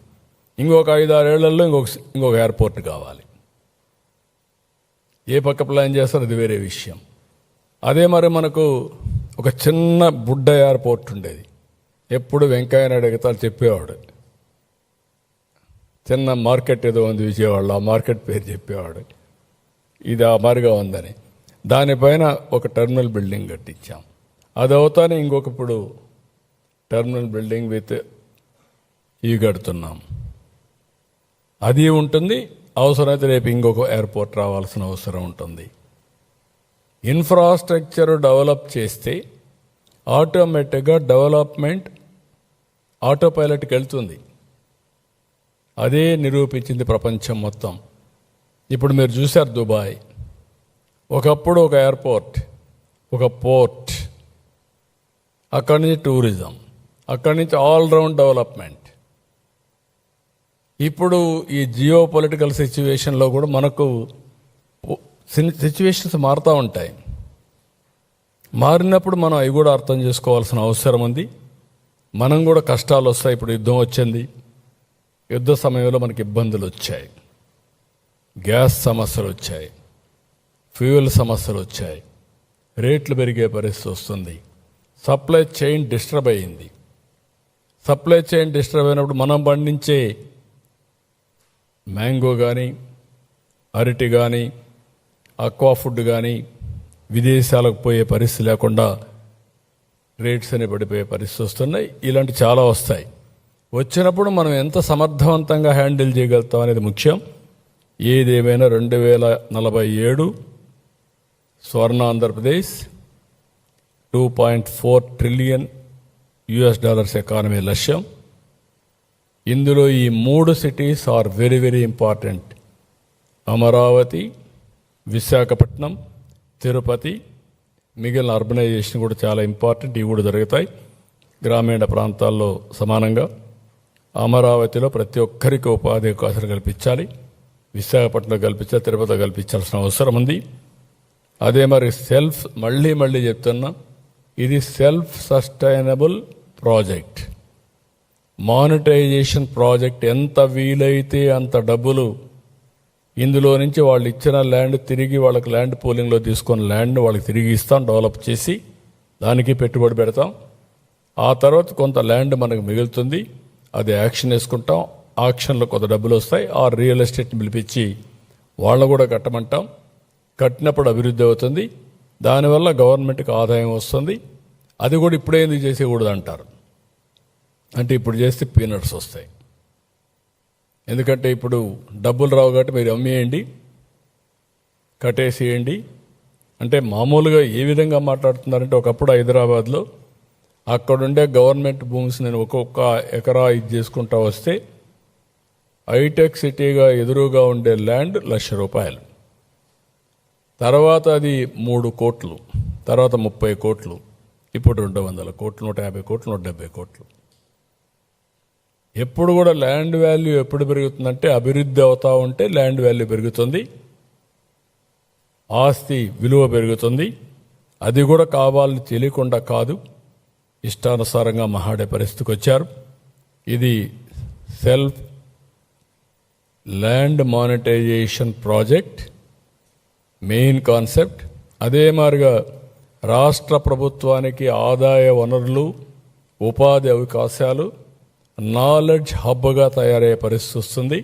ఇంకొక 5-6 ఏళ్లలో ఇంకొక ఎయిర్పోర్ట్ కావాలి. ఏ పక్క ప్లాన్ చేస్తారో అది వేరే విషయం. అదే మరి మనకు ఒక చిన్న బుడ్డ ఎయిర్పోర్ట్ ఉండేది. ఎప్పుడు వెంకయ్య నాయుడు ఎగతాలు చెప్పేవాడు. చిన్న మార్కెట్ ఏదో ఉంది విజయవాడలో, ఆ మార్కెట్ పేరు చెప్పేవాడు. ఇది ఆ మారిగా ఉందని. దానిపైన ఒక టెర్మినల్ బిల్డింగ్ కట్టించాం. అది అవుతానే ఇప్పుడు టెర్మినల్ బిల్డింగ్ విత్ ఇవి కడుతున్నాం. అది ఉంటుంది. అవసరమైతే రేపు ఇంకొక ఎయిర్పోర్ట్ రావాల్సిన అవసరం ఉంటుంది. ఇన్ఫ్రాస్ట్రక్చర్ డెవలప్ చేస్తే ఆటోమేటిక్గా డెవలప్మెంట్ ఆటో పైలట్కి వెళ్తుంది. అదే నిరూపించింది ప్రపంచం మొత్తం. ఇప్పుడు మీరు చూశారు దుబాయ్. ఒకప్పుడు ఒక ఎయిర్పోర్ట్, ఒక పోర్ట్, అక్కడి నుంచి టూరిజం, అక్కడి నుంచి ఆల్రౌండ్ డెవలప్మెంట్. ఇప్పుడు ఈ జియో పొలిటికల్ సిచ్యువేషన్లో కూడా మనకు సిచ్యువేషన్స్ మారుతూ ఉంటాయి. మారినప్పుడు మనం అవి కూడా అర్థం చేసుకోవాల్సిన అవసరం ఉంది. మనం కూడా కష్టాలు వస్తాయి. ఇప్పుడు యుద్ధం వచ్చింది. యుద్ధ సమయంలో మనకి ఇబ్బందులు వచ్చాయి. గ్యాస్ సమస్యలు వచ్చాయి, ఫ్యూయల్ సమస్యలు వచ్చాయి, రేట్లు పెరిగే పరిస్థితి వస్తుంది. సప్లై చైన్ డిస్టర్బ్ అయ్యింది. సప్లై చైన్ డిస్టర్బ్ అయినప్పుడు మనం పండించే మ్యాంగో కానీ, అరటి కానీ, అక్వా ఫుడ్ కానీ విదేశాలకు పోయే పరిస్థితి లేకుండా రేట్స్ అని పడిపోయే పరిస్థితి వస్తున్నాయి. ఇలాంటి చాలా వస్తాయి. వచ్చినప్పుడు మనం ఎంత సమర్థవంతంగా హ్యాండిల్ చేయగలుగుతాం అనేది ముఖ్యం. ఏదేమైనా 2047 స్వర్ణ ఆంధ్రప్రదేశ్ $2.4 ట్రిలియన్ ఎకానమీ లక్ష్యం. ఇందులో ఈ 3 cities are very very important. Amaravati, Visakhapatnam, Tirupati, మిగిలిన అర్బనైజేషన్ కూడా చాలా ఇంపార్టెంట్. ఇవి కూడా జరుగుతాయి గ్రామీణ ప్రాంతాల్లో సమానంగా. అమరావతిలో ప్రతి ఒక్కరికి ఉపాధి అవకాశాలు కల్పించాలి. విశాఖపట్నంలో కల్పించాలి, తిరుపతిలో కల్పించాల్సిన అవసరం ఉంది. అదే మరి మళ్ళీ చెప్తున్నా, ఇది self sustainable project, monetisation project. ఎంత వీలైతే అంత డబ్బులు ఇందులో నుంచి వాళ్ళు ఇచ్చిన ల్యాండ్ తిరిగి వాళ్ళకి ల్యాండ్ పూలింగ్లో తీసుకున్న ల్యాండ్ని వాళ్ళకి తిరిగి ఇస్తాం, డెవలప్ చేసి దానికి పెట్టుబడి పెడతాం. ఆ తర్వాత కొంత ల్యాండ్ మనకు మిగులుతుంది, అది యాక్షన్ వేసుకుంటాం. ఆక్షన్లో కొంత డబ్బులు వస్తాయి. ఆ రియల్ ఎస్టేట్ని పిలిపించి వాళ్ళను కూడా కట్టమంటాం. కట్టినప్పుడు అభివృద్ధి అవుతుంది. దానివల్ల గవర్నమెంట్కి ఆదాయం వస్తుంది. అది కూడా ఇప్పుడే ఎందుకు చేసేయకూడదు అంటారు. అంటే ఇప్పుడు చేస్తే పీనట్స్ వస్తాయి. ఎందుకంటే ఇప్పుడు డబ్బులు రావు కాబట్టి మీరు అమ్మేయండి, కట్టేసేయండి అంటే మామూలుగా ఏ విధంగా మాట్లాడుతున్నారంటే, ఒకప్పుడు హైదరాబాద్లో అక్కడుండే గవర్నమెంట్ భూమిస్ నేను ఒక్కొక్క ఎకరా ఇది చేసుకుంటా వస్తే హైటెక్ సిటీగా ఎదురుగా ఉండే ల్యాండ్ ₹1,00,000. తర్వాత అది 3 కోట్లు, తర్వాత 30 కోట్లు, ఇప్పుడు 200 కోట్లు, 150 కోట్లు, 170 కోట్లు. ఎప్పుడు కూడా ల్యాండ్ వాల్యూ ఎప్పుడు పెరుగుతుందంటే అభివృద్ధి అవుతా ఉంటే ల్యాండ్ వాల్యూ పెరుగుతుంది, ఆస్తి విలువ పెరుగుతుంది. అది కూడా కావాలని తెలియకుండా కాదు, ఇష్టానుసారంగా మహాడే పరిస్థితికి వచ్చారు. ఇది self land monetisation project main concept. అదే మాదిరిగా రాష్ట్ర ప్రభుత్వానికి ఆదాయ వనరులు, ఉపాధి అవకాశాలు, నాలెడ్జ్ హబ్గా తయారయ్యే పరిస్థితి వస్తుంది.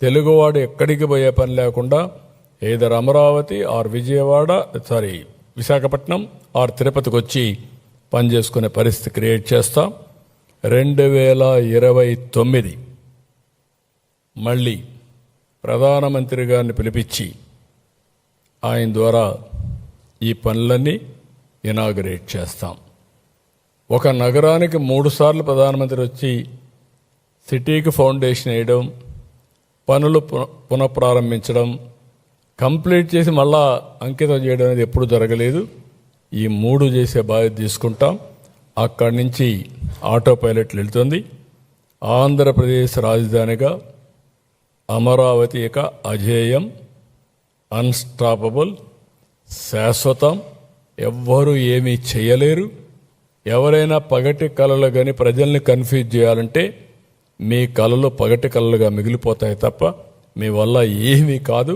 తెలుగువాడు ఎక్కడికి పోయే పని లేకుండా either Amaravati or Visakhapatnam or తిరుపతికి వచ్చి పనిచేసుకునే పరిస్థితి క్రియేట్ చేస్తాం. 2029 మళ్ళీ ప్రధానమంత్రి గారిని పిలిపించి ఆయన ద్వారా ఈ పనులన్నీ ఇనాగరేట్ చేస్తాం. ఒక నగరానికి 3 సార్లు ప్రధానమంత్రి వచ్చి సిటీకి ఫౌండేషన్ వేయడం, పనులు పునఃప్రారంభించడం, కంప్లీట్ చేసి మళ్ళా అంకితం చేయడం అనేది ఎప్పుడు జరగలేదు. ఈ 3 చేసే బాధ్యత తీసుకుంటాం. అక్కడి నుంచి ఆటో పైలట్లు వెళ్తుంది. ఆంధ్రప్రదేశ్ రాజధానిగా అమరావతి ఇక అజేయం, అన్స్టాపబుల్, శాశ్వతం, ఎవ్వరూ ఏమీ చేయలేరు. ఎవరైనా పగటి కళలు కానీ ప్రజల్ని కన్ఫ్యూజ్ చేయాలంటే మీ కళలు పగటి కళలుగా మిగిలిపోతాయి తప్ప మీ వల్ల ఏమీ కాదు.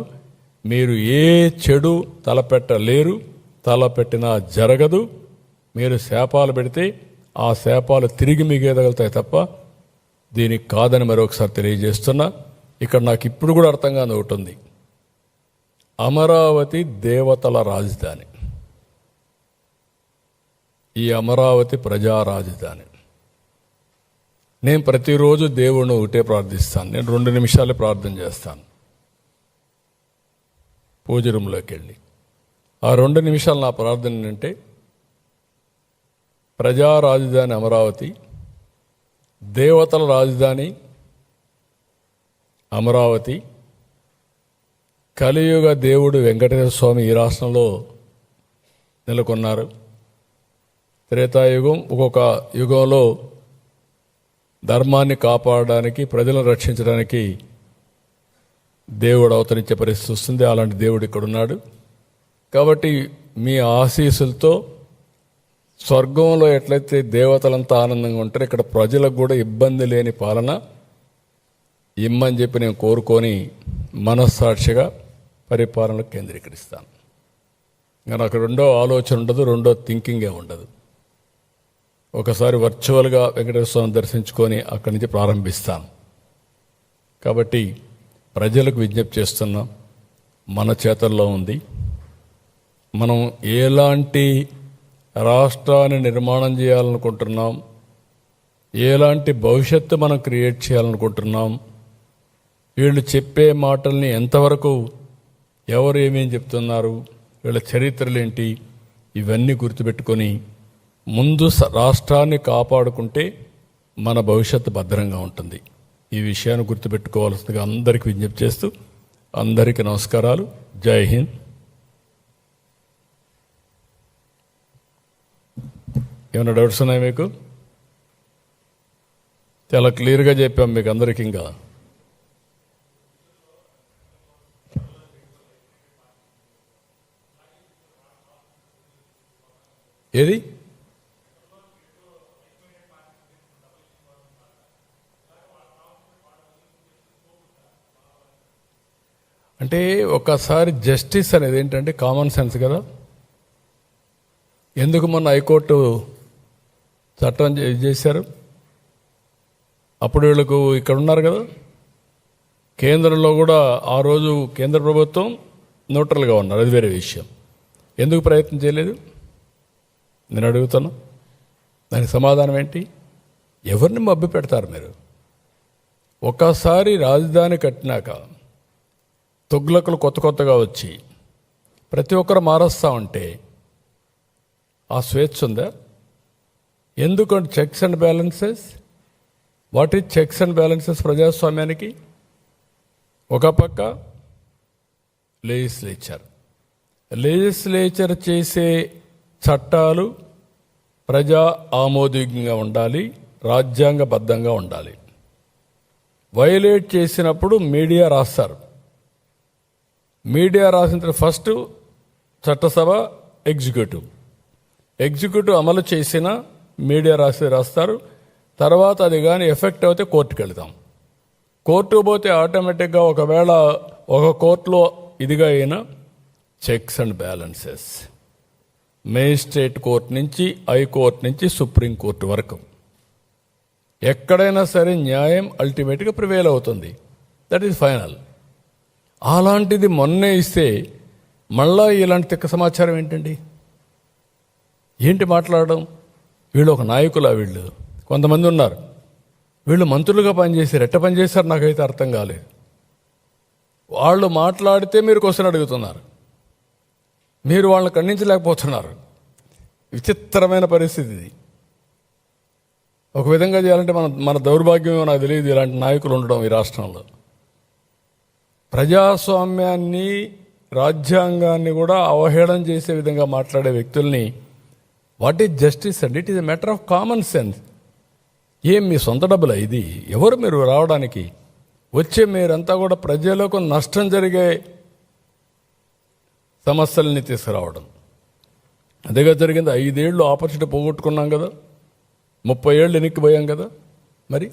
మీరు ఏ చెడు తలపెట్టలేరు, తలపెట్టినా జరగదు. మీరు శాపాలు పెడితే ఆ శాపాలు తిరిగి మీకు ఎదగలుగుతాయి తప్ప దీనికి కాదని మరొకసారి తెలియజేస్తున్నా. ఇక్కడ నాకు ఇప్పుడు కూడా అర్థం కాని ఒకటి ఉంది. అమరావతి దేవతల రాజధాని, ఈ అమరావతి ప్రజా రాజధాని. నేను ప్రతిరోజు దేవుణ్ణి ఒకటే ప్రార్థిస్తాను. నేను 2 నిమిషాలు ప్రార్థన చేస్తాను పూజ రూమ్లోకి వెళ్ళి. ఆ 2 నిమిషాలు నా ప్రార్థన ఏంటంటే, ప్రజా రాజధాని అమరావతి, దేవతల రాజధాని అమరావతి, కలియుగ దేవుడు వెంకటేశ్వర స్వామి ఈ రాష్ట్రంలో నెలకొన్నారు. త్రేతాయుగం, ఒక్కొక్క యుగంలో ధర్మాన్ని కాపాడడానికి, ప్రజలను రక్షించడానికి దేవుడు అవతరించే పరిస్థితి వస్తుంది. అలాంటి దేవుడు ఇక్కడ ఉన్నాడు. కాబట్టి మీ ఆశీస్సులతో స్వర్గంలో ఎట్లయితే దేవతలంతా ఆనందంగా ఉంటారో ఇక్కడ ప్రజలకు కూడా ఇబ్బంది లేని పాలన ఇమ్మని చెప్పి నేను కోరుకొని మనస్సాక్షిగా పరిపాలనకు కేంద్రీకరిస్తాను. ఇంకా నాకు రెండో ఆలోచన ఉండదు, రెండో థింకింగే ఉండదు. ఒకసారి వర్చువల్గా వెంకటేశ్వర స్వామిని దర్శించుకొని అక్కడి నుంచి ప్రారంభిస్తాను. కాబట్టి ప్రజలకు విజ్ఞప్తి చేస్తున్నాం, మన చేతల్లో ఉంది. మనం ఎలాంటి రాష్ట్రాన్ని నిర్మాణం చేయాలనుకుంటున్నాం, ఎలాంటి భవిష్యత్తు మనం క్రియేట్ చేయాలనుకుంటున్నాం, వీళ్ళు చెప్పే మాటల్ని ఎంతవరకు ఎవరు ఏమేం చెప్తున్నారు, వీళ్ళ చరిత్రలేంటి, ఇవన్నీ గుర్తుపెట్టుకొని ముందు రాష్ట్రాన్ని కాపాడుకుంటే మన భవిష్యత్తు భద్రంగా ఉంటుంది. ఈ విషయాన్ని గుర్తుపెట్టుకోవాల్సిందిగా అందరికీ విజ్ఞప్తి చేస్తూ అందరికీ నమస్కారాలు. జై హింద్. ఏమైనా డౌట్స్ ఉన్నాయి మీకు? చాలా క్లియర్గా చెప్పాం మీకు అందరికీ. ఇంకా ఏది అంటే ఒకసారి జస్టిస్ అనేది ఏంటంటే కామన్ సెన్స్ కదా. ఎందుకు మొన్న హైకోర్టు చట్టం చేశారు? అప్పుడు వీళ్ళకు ఇక్కడ ఉన్నారు కదా, కేంద్రంలో కూడా ఆ రోజు కేంద్ర ప్రభుత్వం న్యూట్రల్గా ఉన్నారు, అది వేరే విషయం. ఎందుకు ప్రయత్నం చేయలేదు నేను అడుగుతాను. దానికి సమాధానం ఏంటి? ఎవరిని మభ్య పెడతారు మీరు? ఒకసారి రాజధాని కట్టినాక తొగ్లకులు కొత్తగా వచ్చి ప్రతి ఒక్కరు మారుస్తూ ఉంటే ఆ స్వేచ్ఛ ఉందా? ఎందుకంటే checks and balances. What is checks and balances ప్రజాస్వామ్యానికి? ఒక పక్క లెజిస్లేచర్ చేసే చట్టాలు ప్రజా ఆమోదికంగా ఉండాలి, రాజ్యాంగబద్ధంగా ఉండాలి. వైలేట్ చేసినప్పుడు మీడియా రాస్తారు. మీడియా రాసిన తర్వాత ఫస్ట్ చట్టసభ, ఎగ్జిక్యూటివ్ అమలు చేసిన మీడియా రాస్తారు. తర్వాత అది కానీ ఎఫెక్ట్ అయితే కోర్టుకు వెళ్తాం. కోర్టుకు పోతే ఆటోమేటిక్గా ఒకవేళ ఒక కోర్టులో ఇదిగా అయినా checks and balances, magistrate court నుంచి హైకోర్టు నుంచి సుప్రీంకోర్టు వరకు ఎక్కడైనా సరే న్యాయం అల్టిమేట్గా ప్రివేల్ అవుతుంది. That is final. అలాంటిది మొన్నే ఇస్తే మళ్ళా ఇలాంటి తిక్క సమాచారం ఏంటండి? ఏంటి మాట్లాడడం? వీళ్ళు ఒక నాయకులా? వీళ్ళు కొంతమంది ఉన్నారు, వీళ్ళు మంత్రులుగా పనిచేశారు. ఎట్ట పనిచేశారు నాకైతే అర్థం కాలేదు. వాళ్ళు మాట్లాడితే మీరు క్వశ్చన్ అడుగుతున్నారు, మీరు వాళ్ళని ఖండించలేకపోతున్నారు. విచిత్రమైన పరిస్థితి ఇది. ఒక విధంగా చేయాలంటే మన దౌర్భాగ్యమేమో నాకు తెలియదు ఇలాంటి నాయకులు ఉండడం ఈ రాష్ట్రంలో. ప్రజాస్వామ్యాన్ని, రాజ్యాంగాన్ని కూడా అవహేళన చేసే విధంగా మాట్లాడే వ్యక్తుల్ని what is justice and it is a matter of common sense. ఏం మీ సొంత డబ్బులా ఇది? ఎవరు మీరు రావడానికి? వచ్చే మీరంతా కూడా ప్రజలకు నష్టం జరిగే సమస్యల్ని తీసుకురావడం. అదేగా జరిగింది. 5 ఏళ్ళు ఆపర్చునిటీ పోగొట్టుకున్నాం కదా, 30 ఏళ్ళు వెనక్కిపోయాం కదా. మరి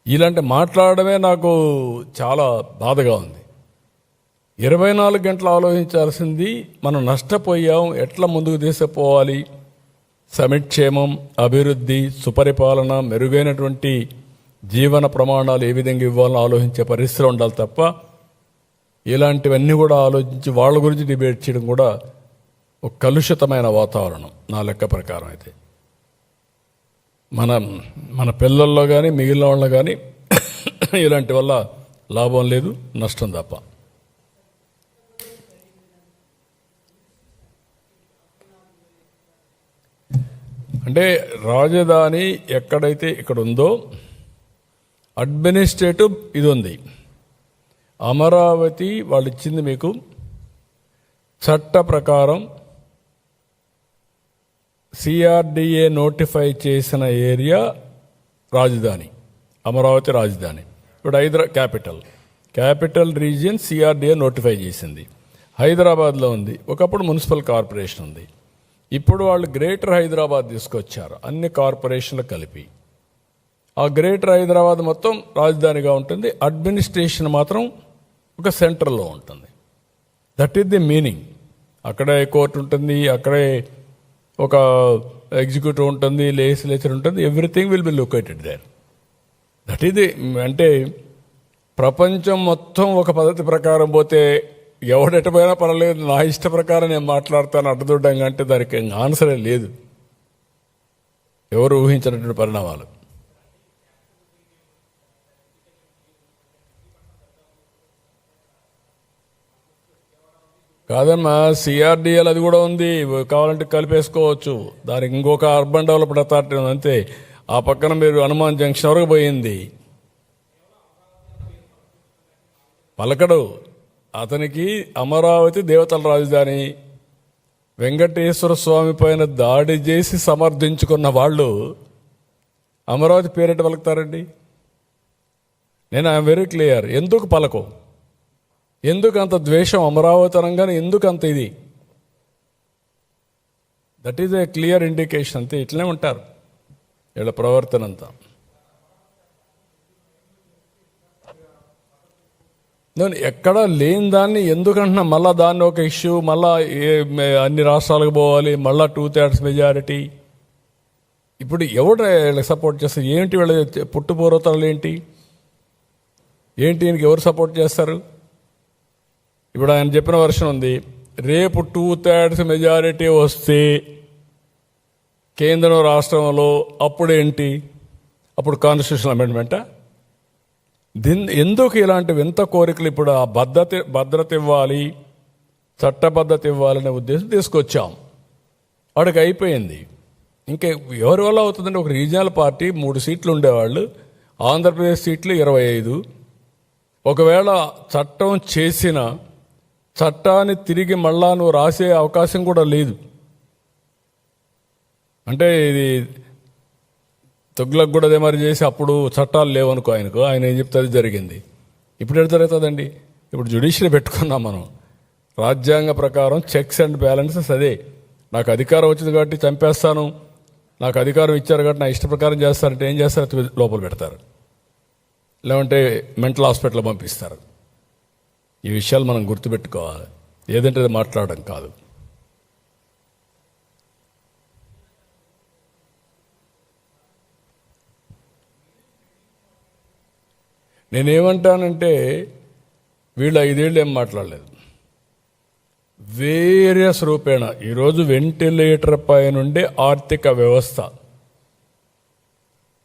ఇలాంటి మాట్లాడడమే నాకు చాలా బాధగా ఉంది. 24 గంటలు ఆలోచించాల్సింది మనం నష్టపోయాం, ఎట్లా ముందుకు తీసుకుపోవాలి, సమిక్షేమం, అభివృద్ధి, సుపరిపాలన, మెరుగైనటువంటి జీవన ప్రమాణాలు ఏ విధంగా ఇవ్వాలని ఆలోచించే పరిస్థితులు ఉండాలి తప్ప ఇలాంటివన్నీ కూడా ఆలోచించి వాళ్ళ గురించి డిబేట్ చేయడం కూడా ఒక కలుషితమైన వాతావరణం నా లెక్క ప్రకారం. అయితే మన పిల్లల్లో కానీ మిగిలిన వాళ్ళు కానీ ఇలాంటి వల్ల లాభం లేదు, నష్టం తప్ప. అంటే రాజధాని ఎక్కడైతే ఇక్కడ ఉందో అడ్మినిస్ట్రేటివ్ ఇది ఉంది. అమరావతి వాళ్ళు ఇచ్చింది మీకు చట్ట ప్రకారం సిఆర్డిఏ నోటిఫై చేసిన ఏరియా రాజధాని, అమరావతి రాజధాని. ఇప్పుడు క్యాపిటల్ రీజియన్ సిఆర్డిఏ నోటిఫై చేసింది, హైదరాబాద్లో ఉంది. ఒకప్పుడు మున్సిపల్ కార్పొరేషన్ ఉంది. ఇప్పుడు వాళ్ళు గ్రేటర్ హైదరాబాద్ తీసుకొచ్చారు, అన్ని కార్పొరేషన్లు కలిపి. ఆ గ్రేటర్ హైదరాబాద్ మొత్తం రాజధానిగా ఉంటుంది, అడ్మినిస్ట్రేషన్ మాత్రం ఒక సెంటర్లో ఉంటుంది. That is the meaning. అక్కడే కోర్టు ఉంటుంది, అక్కడే ఒక ఎగ్జిక్యూటివ్ ఉంటుంది, లెజిస్లేచర్ ఉంటుంది, everything will be located there. That is the. అంటే ప్రపంచం మొత్తం ఒక పద్ధతి ప్రకారం పోతే ఎవడెటపోయినా పర్వాలేదు, నా ఇష్ట ప్రకారం నేను మాట్లాడతాను అడ్డదొడ్డంగా అంటే దానికి ఆన్సరే లేదు. ఎవరు ఊహించినటువంటి పరిణామాలు. కాదమ్మా, సిఆర్డిఎల్ అది కూడా ఉంది, కావాలంటే కలిపేసుకోవచ్చు. దానికి ఇంకొక అర్బన్ డెవలప్మెంట్ అథారిటీ ఉంది అంతే. ఆ పక్కన మీరు హనుమాన్ జంక్షన్ వరకు పోయింది. పలకడు అతనికి అమరావతి దేవతల రాజధాని. వెంకటేశ్వర స్వామి పైన దాడి చేసి సమర్థించుకున్న వాళ్ళు అమరావతి పేరెట పలుకుతారండి? నేను ఐఎమ్ వెరీ క్లియర్. ఎందుకు పలకం? ఎందుకు అంత ద్వేషం అమరావతి అనగానే? ఎందుకు అంత ఇది? That is a clear indication. అంతే, ఇట్లనే ఉంటారు వీళ్ళ ప్రవర్తన అంతా. నేను ఎక్కడా లేని దాన్ని ఎందుకంటున్నా, మళ్ళా దాన్ని ఒక ఇష్యూ, మళ్ళా అన్ని రాష్ట్రాలకు పోవాలి, మళ్ళా 2/3 మెజారిటీ. ఇప్పుడు ఎవరు వీళ్ళకి సపోర్ట్ చేస్తారు? ఏంటి వీళ్ళ పుట్టుపూర్వతలు ఏంటి? ఈయనకి ఎవరు సపోర్ట్ చేస్తారు? ఇప్పుడు ఆయన చెప్పిన వర్షన్ ఉంది, రేపు 2/3 మెజారిటీ వస్తే కేంద్రం రాష్ట్రంలో అప్పుడేంటి? అప్పుడు కాన్స్టిట్యూషన్ అమెండ్మెంటా? ఎందుకు ఇలాంటి వింత కోరికలు? ఇప్పుడు ఆ భద్రత ఇవ్వాలి, చట్టబద్ధత ఇవ్వాలనే ఉద్దేశం తీసుకొచ్చాం. వాడికి అయిపోయింది. ఇంకా ఎవరి వల్ల అవుతుందంటే, ఒక రీజనల్ పార్టీ 3 సీట్లు ఉండేవాళ్ళు, ఆంధ్రప్రదేశ్ సీట్లు 25. ఒకవేళ చట్టం చేసిన చట్టాన్ని తిరిగి మళ్ళా నువ్వు రాసే అవకాశం కూడా లేదు. అంటే ఇది తుగ్లక్ కూడా అదే మరి చేసి అప్పుడు చట్టాలు లేవనుకో ఆయన ఏం చెప్తే అది జరిగింది. ఇప్పుడు ఎక్కడ జరుగుతుందండి? ఇప్పుడు జ్యుడిషియరీ పెట్టుకున్నాం మనం. రాజ్యాంగ ప్రకారం చెక్స్ అండ్ బ్యాలెన్సెస్ అదే. నాకు అధికారం వచ్చింది కాబట్టి చంపేస్తాను, నాకు అధికారం ఇచ్చారు కాబట్టి నా ఇష్ట ప్రకారం చేస్తారంటే ఏం చేస్తారు? లోపల పెడతారు, లేదంటే మెంటల్ హాస్పిటల్ పంపిస్తారు. ఈ విషయాలు మనం గుర్తుపెట్టుకోవాలి. ఏదంటే అది మాట్లాడడం కాదు. నేనేమంటానంటే, వీళ్ళు 5 ఏళ్ళు ఏం మాట్లాడలేదు. వేరియస్ రూపేణ ఈరోజు వెంటిలేటర్ పై నుండి ఆర్థిక వ్యవస్థ,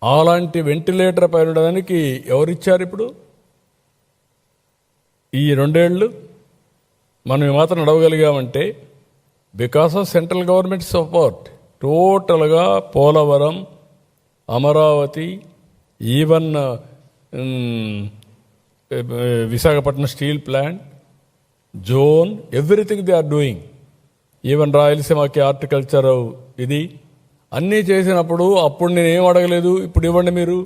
అలాంటి వెంటిలేటర్ పై ఉండడానికి ఎవరిచ్చారు? ఇప్పుడు ఈ 2 ఏళ్ళు మనం మాత్రం నడవగలిగామంటే because of central government support. టోటల్గా Polavaram, Amaravati, even Visakhapatnam steel plant, zone, everything they are doing. Even రాయలసీమకి హార్టికల్చర్ ఇది అన్నీ చేసినప్పుడు అప్పుడు నేనేం అడగలేదు, ఇప్పుడు ఇవ్వండి మీరు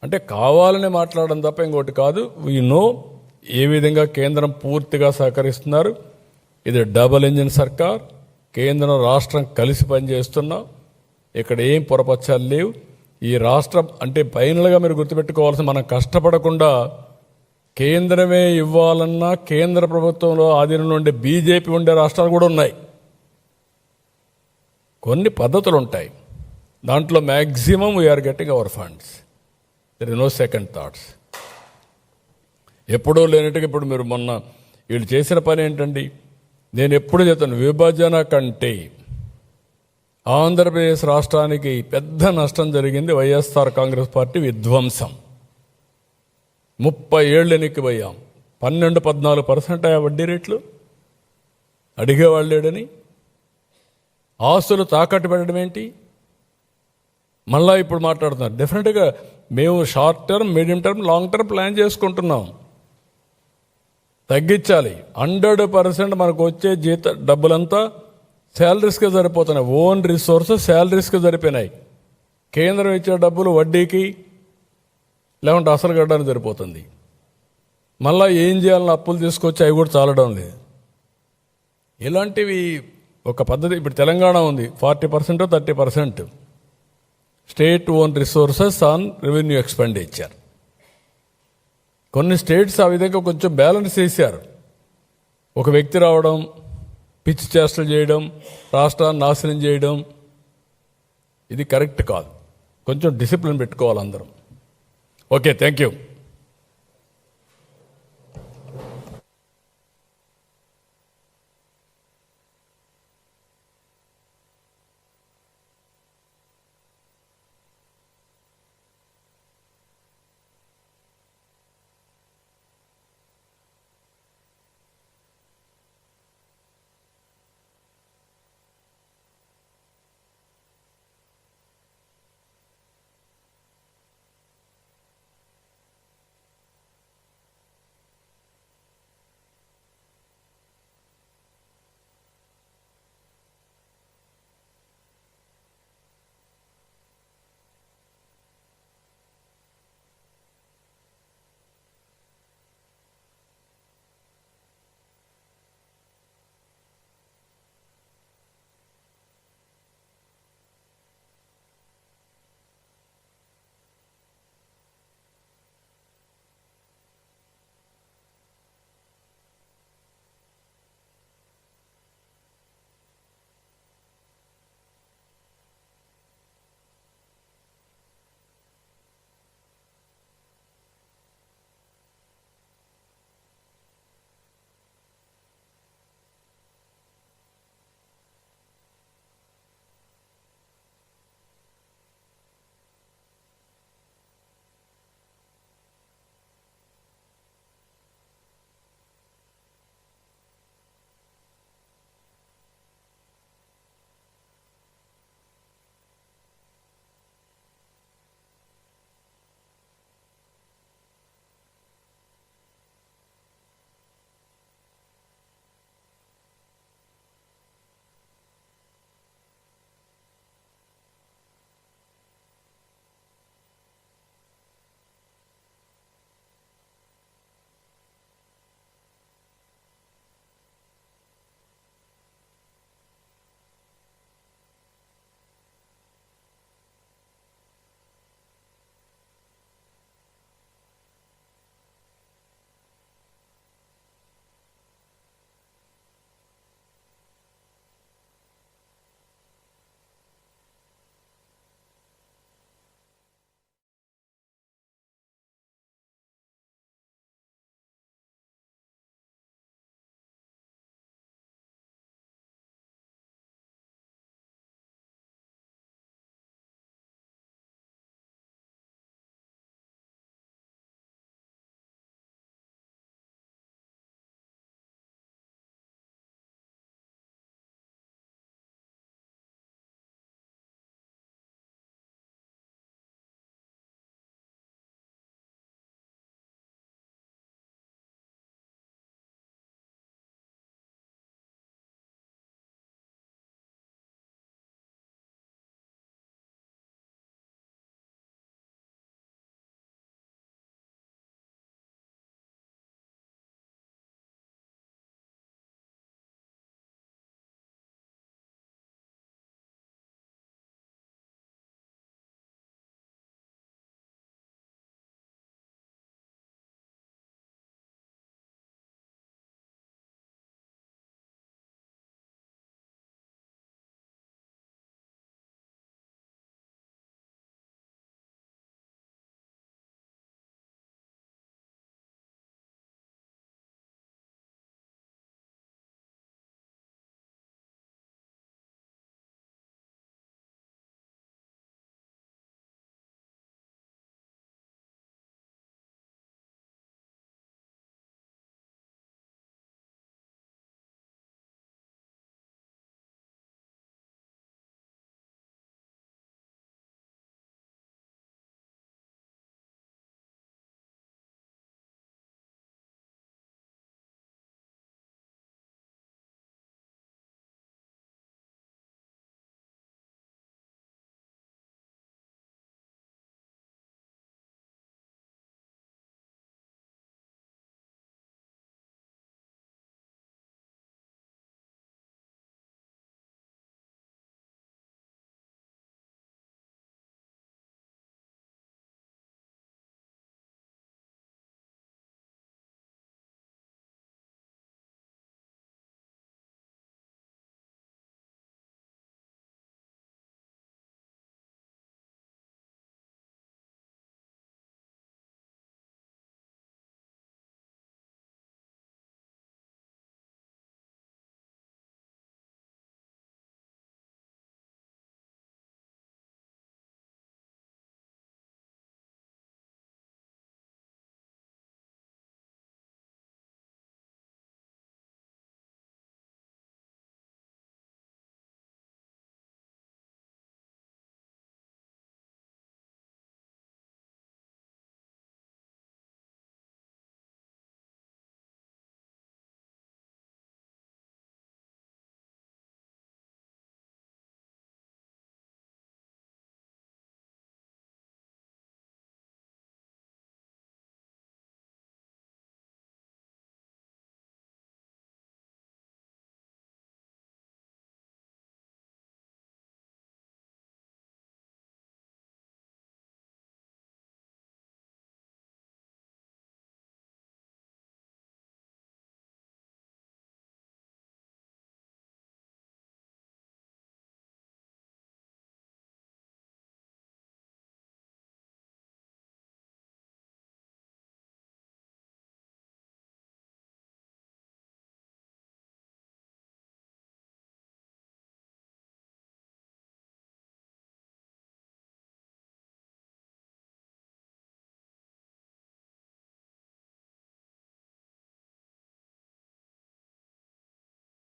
అంటే కావాలని మాట్లాడడం తప్ప ఇంకోటి కాదు. వీ నో ఏ విధంగా కేంద్రం పూర్తిగా సహకరిస్తున్నారు. ఇది డబుల్ ఇంజిన్ సర్కార్, కేంద్రం రాష్ట్రం కలిసి పనిచేస్తున్నాం. ఇక్కడ ఏం పొరపచ్చాలు లేవు. ఈ రాష్ట్రం అంటే ఫైనల్గా మీరు గుర్తుపెట్టుకోవాల్సిన, మనం కష్టపడకుండా కేంద్రమే ఇవ్వాలన్నా కేంద్ర ప్రభుత్వంలో ఆధీనంలో ఉండే బీజేపీ ఉండే రాష్ట్రాలు కూడా ఉన్నాయి. కొన్ని పద్ధతులు ఉంటాయి, దాంట్లో maximum we are getting our funds. There is no second thoughts. ఎప్పుడూ లేనట్టుగా ఇప్పుడు మీరు మొన్న వీళ్ళు చేసిన పని ఏంటండి? నేను ఎప్పుడు చెప్తాను, విభజన కంటే ఆంధ్రప్రదేశ్ రాష్ట్రానికి పెద్ద నష్టం జరిగింది వైఎస్ఆర్ కాంగ్రెస్ పార్టీ విధ్వంసం. 30 ఏళ్ళు ఎన్నికిపోయాం. 12-14% వడ్డీ రేట్లు అడిగేవాళ్ళు లేడని, ఆస్తులు తాకట్టు పెట్టడం ఏంటి? మళ్ళా ఇప్పుడు మాట్లాడుతున్నారు. డెఫినెట్గా మేము short term, medium term, long term plan చేసుకుంటున్నాం. తగ్గించాలి. 100% మనకు వచ్చే డబ్బులంతా శాలరీస్కి సరిపోతున్నాయి. Own resources శాలరీస్కి సరిపోయినాయి. కేంద్రం ఇచ్చే డబ్బులు వడ్డీకి లేకుంటే అసలు కట్టడానికి సరిపోతుంది. మళ్ళా ఏం చేయాలని అప్పులు తీసుకొచ్చి అవి కూడా చాలడం లేదు. ఇలాంటివి ఒక పద్ధతి. ఇప్పుడు తెలంగాణ ఉంది, 40% 30% state own resources on revenue expenditure. కొన్ని స్టేట్స్ ఆ విధంగా కొంచెం బ్యాలెన్స్ చేశారు. ఒక వ్యక్తి రావడం, పిచ్చి చేష్టలు చేయడం, రాష్ట్రాన్ని నాశనం చేయడం, ఇది కరెక్ట్ కాదు. కొంచెం డిసిప్లిన్ పెట్టుకోవాలి అందరం. Okay, thank you.